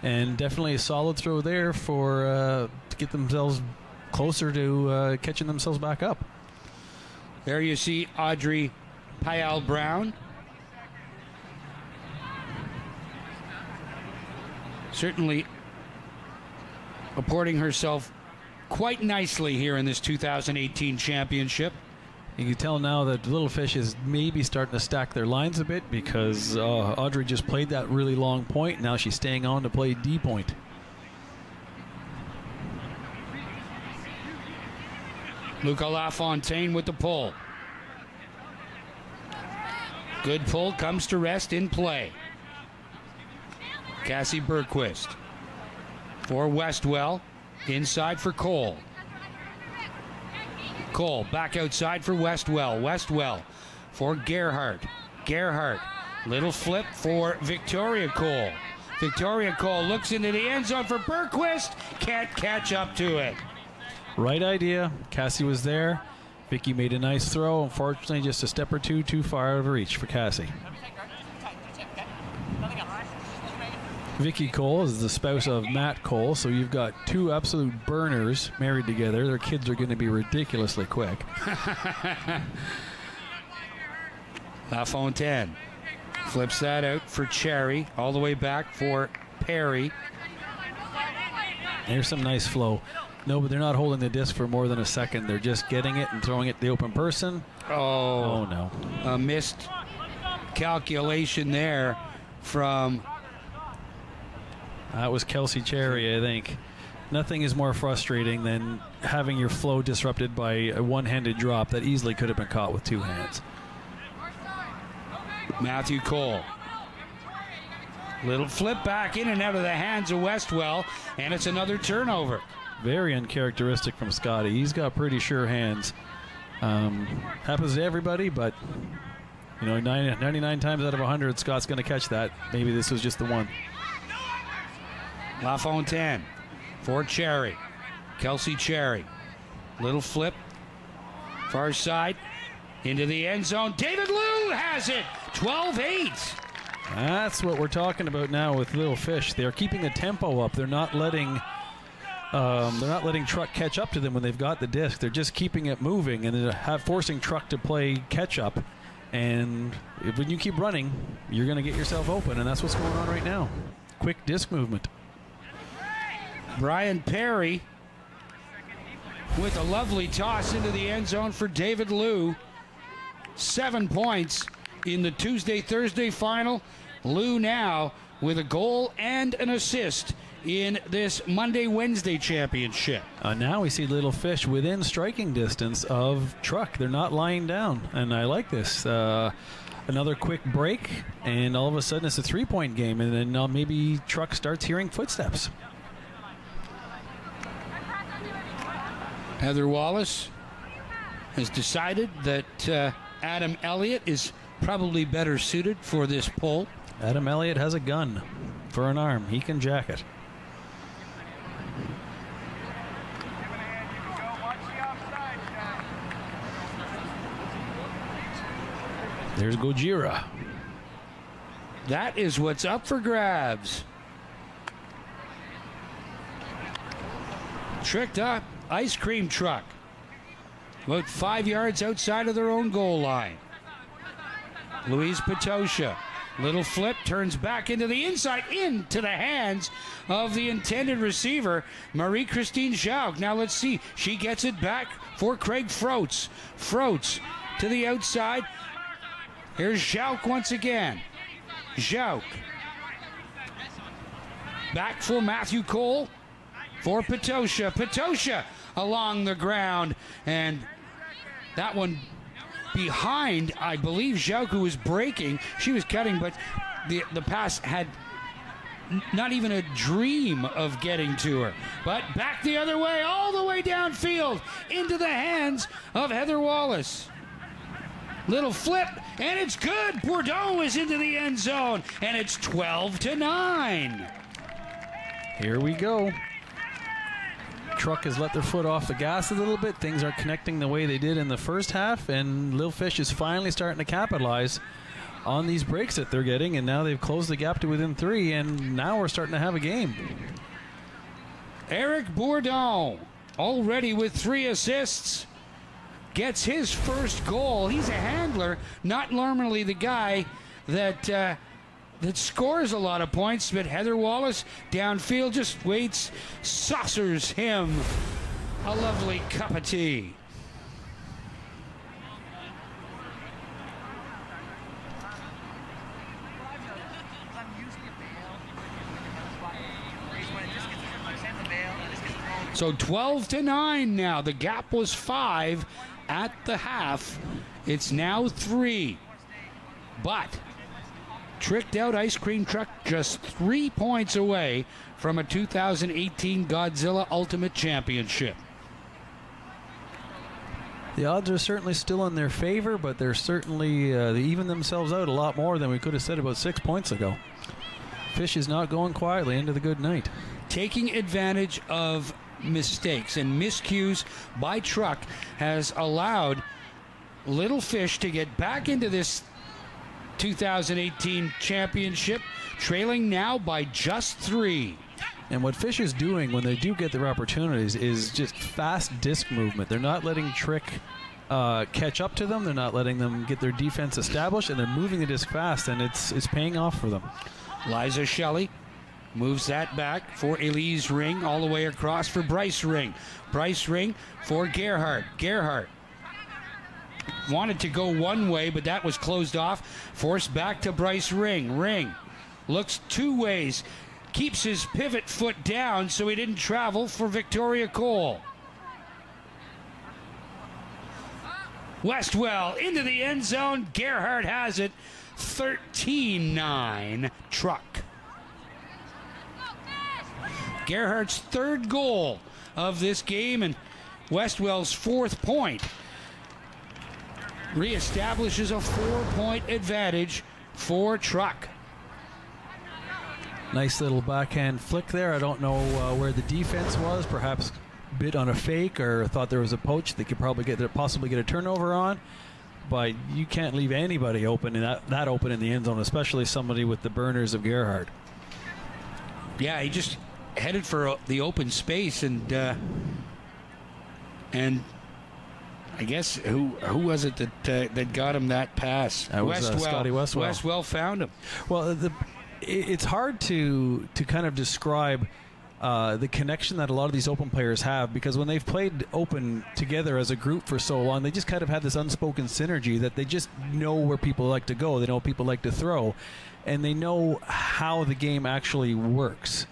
And definitely a solid throw there for to get themselves closer to catching themselves back up. There you see Audrey Payal-Brown. Certainly apporting herself quite nicely here in this 2018 championship. You can tell now that Little Fish is maybe starting to stack their lines a bit because Audrey just played that really long point. Now she's staying on to play D point. Luca LaFontaine with the pull. Good pull, comes to rest in play. Cassie Bergquist for Westwell, inside for Cole. Cole back outside for Westwell. Westwell for Gerhardt. Gerhardt, little flip for Victoria Cole. Victoria Cole looks into the end zone for Bergquist. Can't catch up to it. Right idea. Cassie was there. Vicky made a nice throw. Unfortunately, just a step or two too far out of reach for Cassie. Vicky Cole is the spouse of Matt Cole, so you've got two absolute burners married together. Their kids are going to be ridiculously quick. LaFontaine flips that out for Cherry, all the way back for Perry. There's some nice flow. No, but they're not holding the disc for more than a second. They're just getting it and throwing it to the open person. Oh no. A missed calculation there from... That was Kelsey Cherry, I think. Nothing is more frustrating than having your flow disrupted by a one-handed drop that easily could have been caught with two hands. Matthew Cole. Little flip back in and out of the hands of Westwell, and it's another turnover. Very uncharacteristic from Scotty. He's got pretty sure hands. Happens to everybody, but you know, 99 times out of 100, Scott's going to catch that. Maybe this was just the one. LaFontaine for Cherry. Kelsey Cherry. Little flip. Far side. Into the end zone. David Liu has it. 12-8. That's what we're talking about now with Little Fish. They're keeping the tempo up. They're not letting Truck catch up to them when they've got the disc. They're just keeping it moving and forcing Truck to play catch up. And when you keep running, you're going to get yourself open, and that's what's going on right now. Quick disc movement. Brian Perry with a lovely toss into the end zone for David Liu. 7 points in the Tuesday-Thursday final. Liu now with a goal and an assist in this Monday-Wednesday championship. Now we see Little Fish within striking distance of Truck. They're not lying down, and I like this. Another quick break, and all of a sudden it's a three-point game, and then maybe Truck starts hearing footsteps. Heather Wallace has decided that Adam Elliott is probably better suited for this pull. Adam Elliott has a gun for an arm. He can jack it. There's Gojira. That is what's up for grabs. Tricked up. Ice cream truck. About 5 yards outside of their own goal line. Louise Patosha. Little flip, turns back into the inside, into the hands of the intended receiver, Marie-Christine Jauch. Now let's see. She gets it back for Craig Froats. Froats to the outside. Here's Jauch once again. Jauch. Back for Matthew Cole. For Patosha. Patosha along the ground. And that one behind, I believe, Jauch, who was breaking. She was cutting, but the pass had not even a dream of getting to her. But back the other way, all the way downfield, into the hands of Heather Wallace. Little flip, and it's good. Bordeaux is into the end zone, and it's 12-9. Here we go. Truck has let their foot off the gas a little bit. Things aren't connecting the way they did in the first half, and Little Fish is finally starting to capitalize on these breaks that they're getting, and now they've closed the gap to within 3, and now we're starting to have a game. Eric Bourdon, already with 3 assists, gets his first goal. He's a handler, not normally the guy that scores a lot of points, but Heather Wallace downfield just waits, saucers him a lovely cup of tea. So 12-9 now. The gap was 5 at the half. It's now 3. But Tricked Out Ice Cream Truck just 3 points away from a 2018 Godzilla Ultimate Championship. The odds are certainly still in their favor, but they're certainly they even themselves out a lot more than we could have said about 6 points ago. Fish is not going quietly into the good night. Taking advantage of mistakes and miscues by Truck has allowed Little Fish to get back into this 2018 championship, trailing now by just 3. And what Fish is doing when they do get their opportunities is just fast disc movement. They're not letting Trick catch up to them. They're not letting them get their defense established, and they're moving the disc fast, and it's paying off for them. Liza Shelley moves that back for Elise Ring, all the way across for Bryce Ring. Bryce Ring for Gerhardt. Gerhardt wanted to go one way, but that was closed off. Forced back to Bryce Ring. Ring looks 2 ways. Keeps his pivot foot down so he didn't travel for Victoria Cole. Westwell into the end zone. Gerhardt has it. 13-9 Truck. Gerhardt's 3rd goal of this game and Westwell's 4th point reestablishes a 4-point advantage for Truck. Nice little backhand flick there. I don't know where the defense was. Perhaps bit on a fake or thought there was a poach they could probably possibly get a turnover on. But you can't leave anybody open in that open in the end zone, especially somebody with the burners of Gerhardt. Yeah, he just headed for the open space, and I guess who was it that got him that pass? That was Scotty Westwell. Westwell found him. Well, it's hard to kind of describe the connection that a lot of these open players have, because when they've played open together as a group for so long, they just kind of have this unspoken synergy that they just know where people like to go. They know what people like to throw, and they know how the game actually works.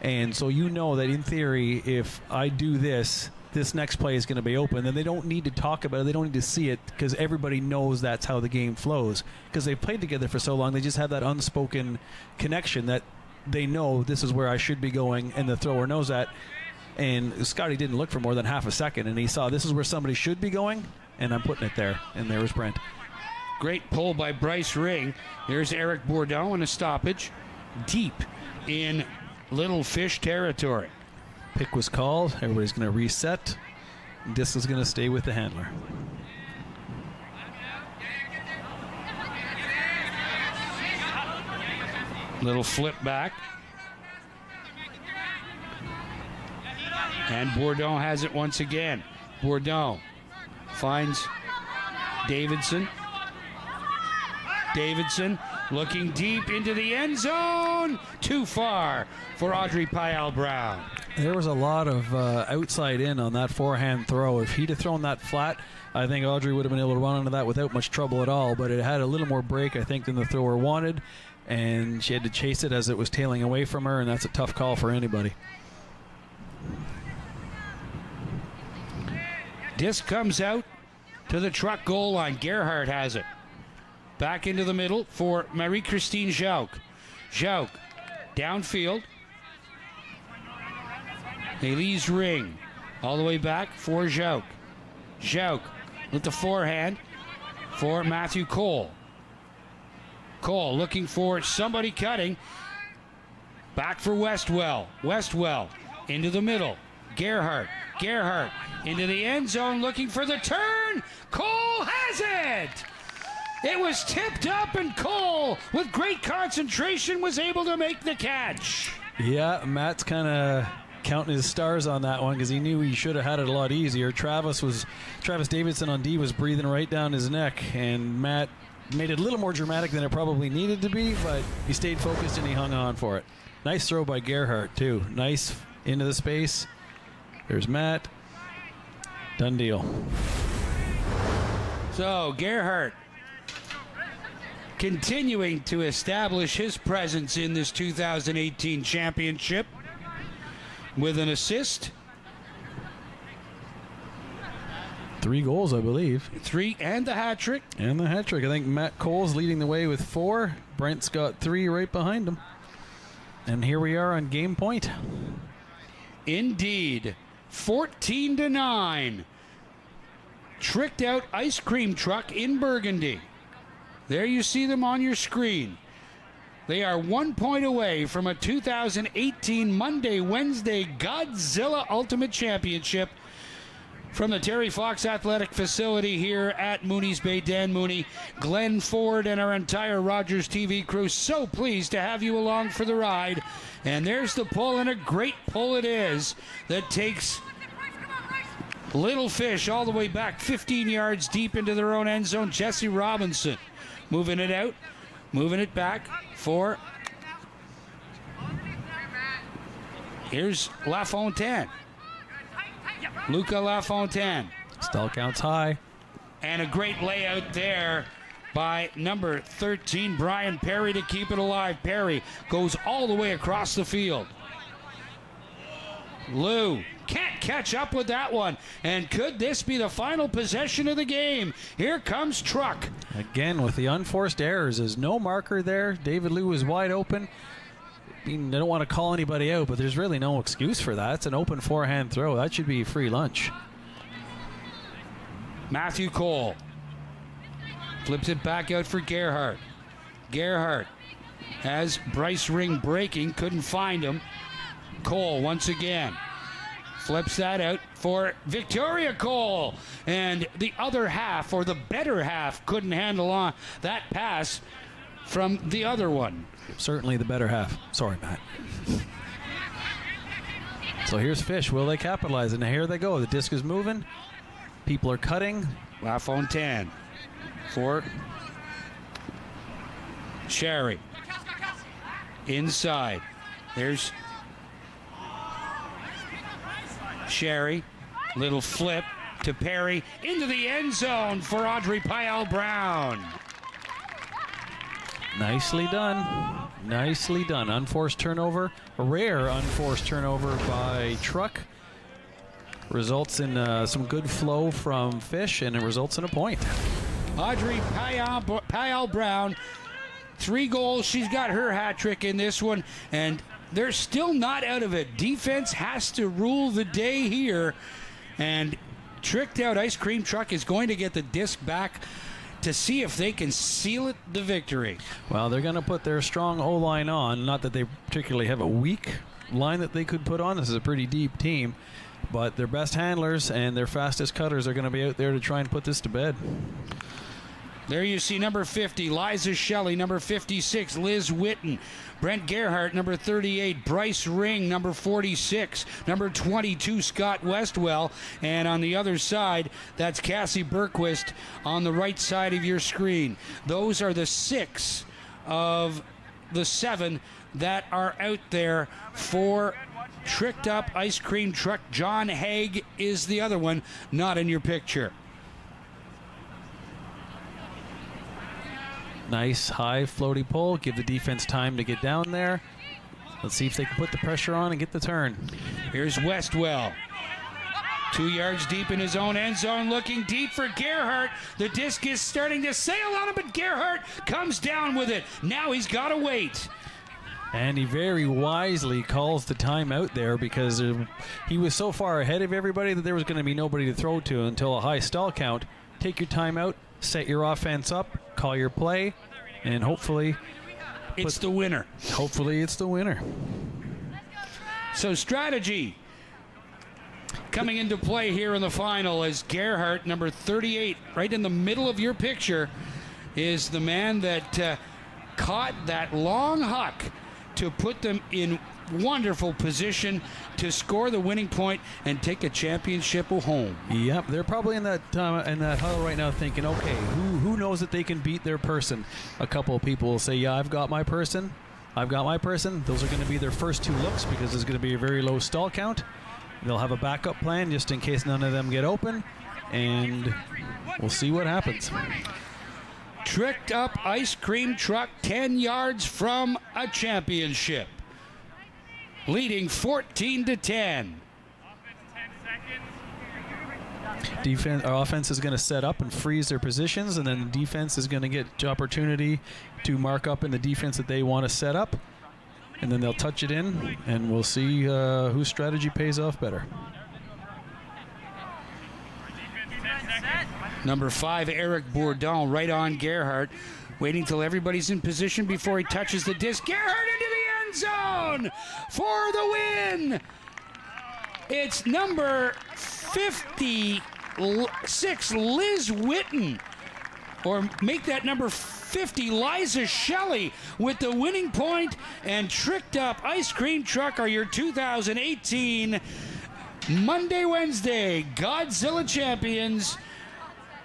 And so you know that in theory, if I do this next play is going to be open, then they don't need to talk about it. They don't need to see it, because everybody knows that's how the game flows. Because they've played together for so long, they just have that unspoken connection that they know this is where I should be going, and the thrower knows that. And Scotty didn't look for more than half a second, and he saw this is where somebody should be going, and I'm putting it there. And there was Brent. Great pull by Bryce Ring. There's Eric Bourdon in a stoppage deep in Little Fish territory. Pick was called. Everybody's going to reset. This is going to stay with the handler. Little flip back. And Bourdon has it once again. Bourdon finds Davidson. Davidson looking deep into the end zone. Too far for Audrey Payal-Brown. There was a lot of outside in on that forehand throw. If he'd have thrown that flat, I think Audrey would have been able to run into that without much trouble at all. But it had a little more break, I think, than the thrower wanted. And she had to chase it as it was tailing away from her, and that's a tough call for anybody. Disc comes out to the Truck goal line. Gerhardt has it. Back into the middle for Marie-Christine Jauch. Jauch downfield. Elise Ring all the way back for Jauch. Jauch with the forehand for Matthew Cole. Cole looking for somebody cutting. Back for Westwell. Westwell into the middle. Gerhardt. Gerhardt into the end zone looking for the turn. Cole has it! It was tipped up, and Cole, with great concentration, was able to make the catch. Yeah, Matt's kind of counting his stars on that one, because he knew he should have had it a lot easier. Travis Davidson on D was breathing right down his neck, and Matt made it a little more dramatic than it probably needed to be, but he stayed focused and he hung on for it. Nice throw by Gerhardt, too. Nice into the space. There's Matt. Done deal. So Gerhardt continuing to establish his presence in this 2018 championship with an assist. 3 goals, I believe. 3 and the hat trick. And the hat trick. I think Matt Cole's leading the way with 4. Brent's got 3 right behind him. And here we are on game point. Indeed. 14-9. Tricked out ice cream truck in Burgundy. There you see them on your screen. They are 1 point away from a 2018 Monday-Wednesday Godzilla Ultimate Championship from the Terry Fox Athletic Facility here at Mooney's Bay. Dan Mooney, Glenn Ford, and our entire Rogers TV crew, so pleased to have you along for the ride. And there's the pull, and a great pull it is, that takes Little Fish all the way back 15 yards deep into their own end zone. Jesse Robinson moving it out, moving it back for... Here's LaFontaine. Luca LaFontaine. Still counts high. And a great layout there by number 13, Brian Perry, to keep it alive. Perry goes all the way across the field. Lou can't catch up with that one. And could this be the final possession of the game? Here comes Truck. Again, with the unforced errors, there's no marker there. David Lou is wide open. I mean, I don't want to call anybody out, but there's really no excuse for that. It's an open forehand throw. That should be free lunch. Matthew Cole flips it back out for Gerhardt. Gerhardt has Bryce Ring breaking, couldn't find him. Cole once again flips that out for Victoria Cole, and the other half, or the better half, couldn't handle on that pass from the other one. Certainly the better half. Sorry, Matt. So here's Fish. Will they capitalize? And here they go. The disc is moving. People are cutting. LaFontaine for Sherry. Inside. There's Sherry. Little flip to Perry. Into the end zone for Audrey Pyle-Brown. Nicely done. Nicely done. Unforced turnover. A rare unforced turnover by Truck. Results in some good flow from Fish, and it results in a point. Audrey Pyle-Brown, 3 goals. She's got her hat trick in this one, and they're still not out of it. Defense has to rule the day here, and tricked out ice cream truck is going to get the disc back to see if they can seal it the victory. Well, they're going to put their strong O-line on. Not that they particularly have a weak line that they could put on. This is a pretty deep team. But their best handlers and their fastest cutters are going to be out there to try and put this to bed. There you see number 50, Liza Shelley, number 56, Liz Witten, Brent Gerhardt, number 38, Bryce Ring, number 46, number 22, Scott Westwell, and on the other side, that's Cassie Berquist on the right side of your screen. Those are the 6 of the 7 that are out there for Tricked Up Ice Cream Truck. John Haig is the other one, not in your picture. Nice high floaty pull. Give the defense time to get down there. Let's see if they can put the pressure on and get the turn. Here's Westwell. 2 yards deep in his own end zone, looking deep for Gerhardt. The disc is starting to sail on him, but Gerhardt comes down with it. Now he's got to wait. And he very wisely calls the timeout there, because he was so far ahead of everybody that there was going to be nobody to throw to until a high stall count. Take your timeout, set your offense up, call your play, and hopefully it's the winner. Hopefully it's the winner. So strategy coming into play here in the final, as Gerhardt, number 38, right in the middle of your picture, is the man that caught that long huck to put them in wonderful position to score the winning point and take a championship home. Yep, they're probably in that huddle right now thinking, okay, who knows that they can beat their person? A couple of people will say, yeah, I've got my person. Those are going to be their first 2 looks, because there's going to be a very low stall count. They'll have a backup plan just in case none of them get open, and we'll see what happens. Tricked up ice cream truck 10 yards from a championship, leading 14-10. Our offense is going to set up and freeze their positions, and then the defense is going to get the opportunity to mark up in the defense that they want to set up, and then they'll touch it in, and we'll see whose strategy pays off better. Number 5, Eric Bourdon, right on Gerhardt, waiting till everybody's in position before he touches the disc. Gerhardt into the end zone for the win. It's number 56, Liz Witten, or make that number 50, Liza Shelley, with the winning point, and Tricked Up Ice Cream Truck are your 2018 Wednesday Godzilla champions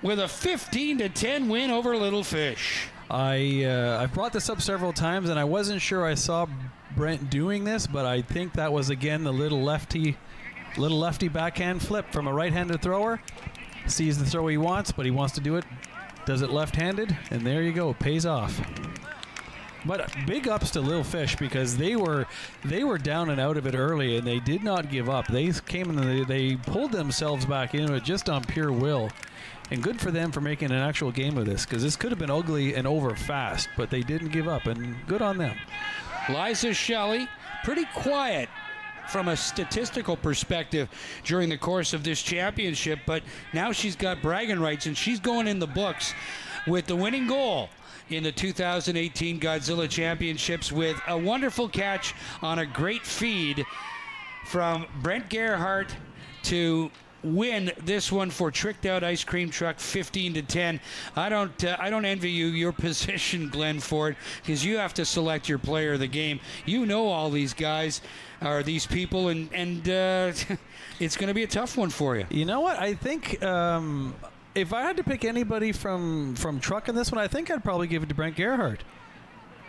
with a 15-10 win over Little Fish. I've brought this up several times, and I wasn't sure I saw Brent doing this, but I think that was again the little lefty backhand flip from a right-handed thrower. Sees the throw he wants, but he wants to do it. Does it left-handed, and there you go. Pays off. But big ups to Little Fish, because they were down and out of it early, and they did not give up. They came and they pulled themselves back into it just on pure will. And good for them for making an actual game of this, because this could have been ugly and over fast, but they didn't give up, and good on them. Liza Shelley, pretty quiet from a statistical perspective during the course of this championship, but now she's got bragging rights, and she's going in the books with the winning goal in the 2018 Godzilla Championships, with a wonderful catch on a great feed from Brent Gerhardt to win this one for Tricked Out Ice Cream Truck 15-10. I don't envy you your position, Glenn Ford, because you have to select your player of the game. You know all these guys or these people, and it's going to be a tough one for you. You know what? I think if I had to pick anybody from Truck in this one, I think I'd probably give it to Brent Gerhardt.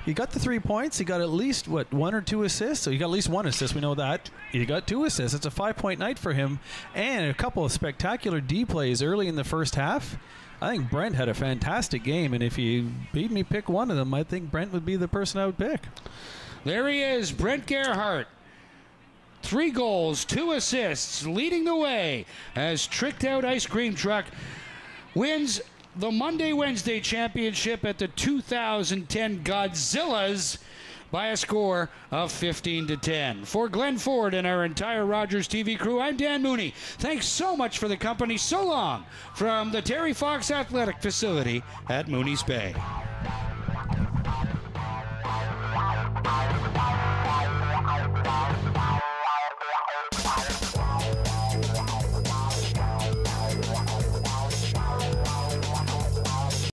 He got the 3 points. He got at least, 1 or 2 assists? So he got at least 1 assist. We know that. He got 2 assists. It's a 5-point night for him. And a couple of spectacular D plays early in the first half. I think Brent had a fantastic game. And if you made me pick one of them, I think Brent would be the person I would pick. There he is, Brent Gerhardt. 3 goals, 2 assists, leading the way as Tricked Out Ice Cream Truck wins the Wednesday championship at the 2010 Godzillas by a score of 15-10. For Glenn Ford and our entire Rogers TV crew, I'm Dan Mooney. Thanks so much for the company so long from the Terry Fox Athletic Facility at Mooney's Bay.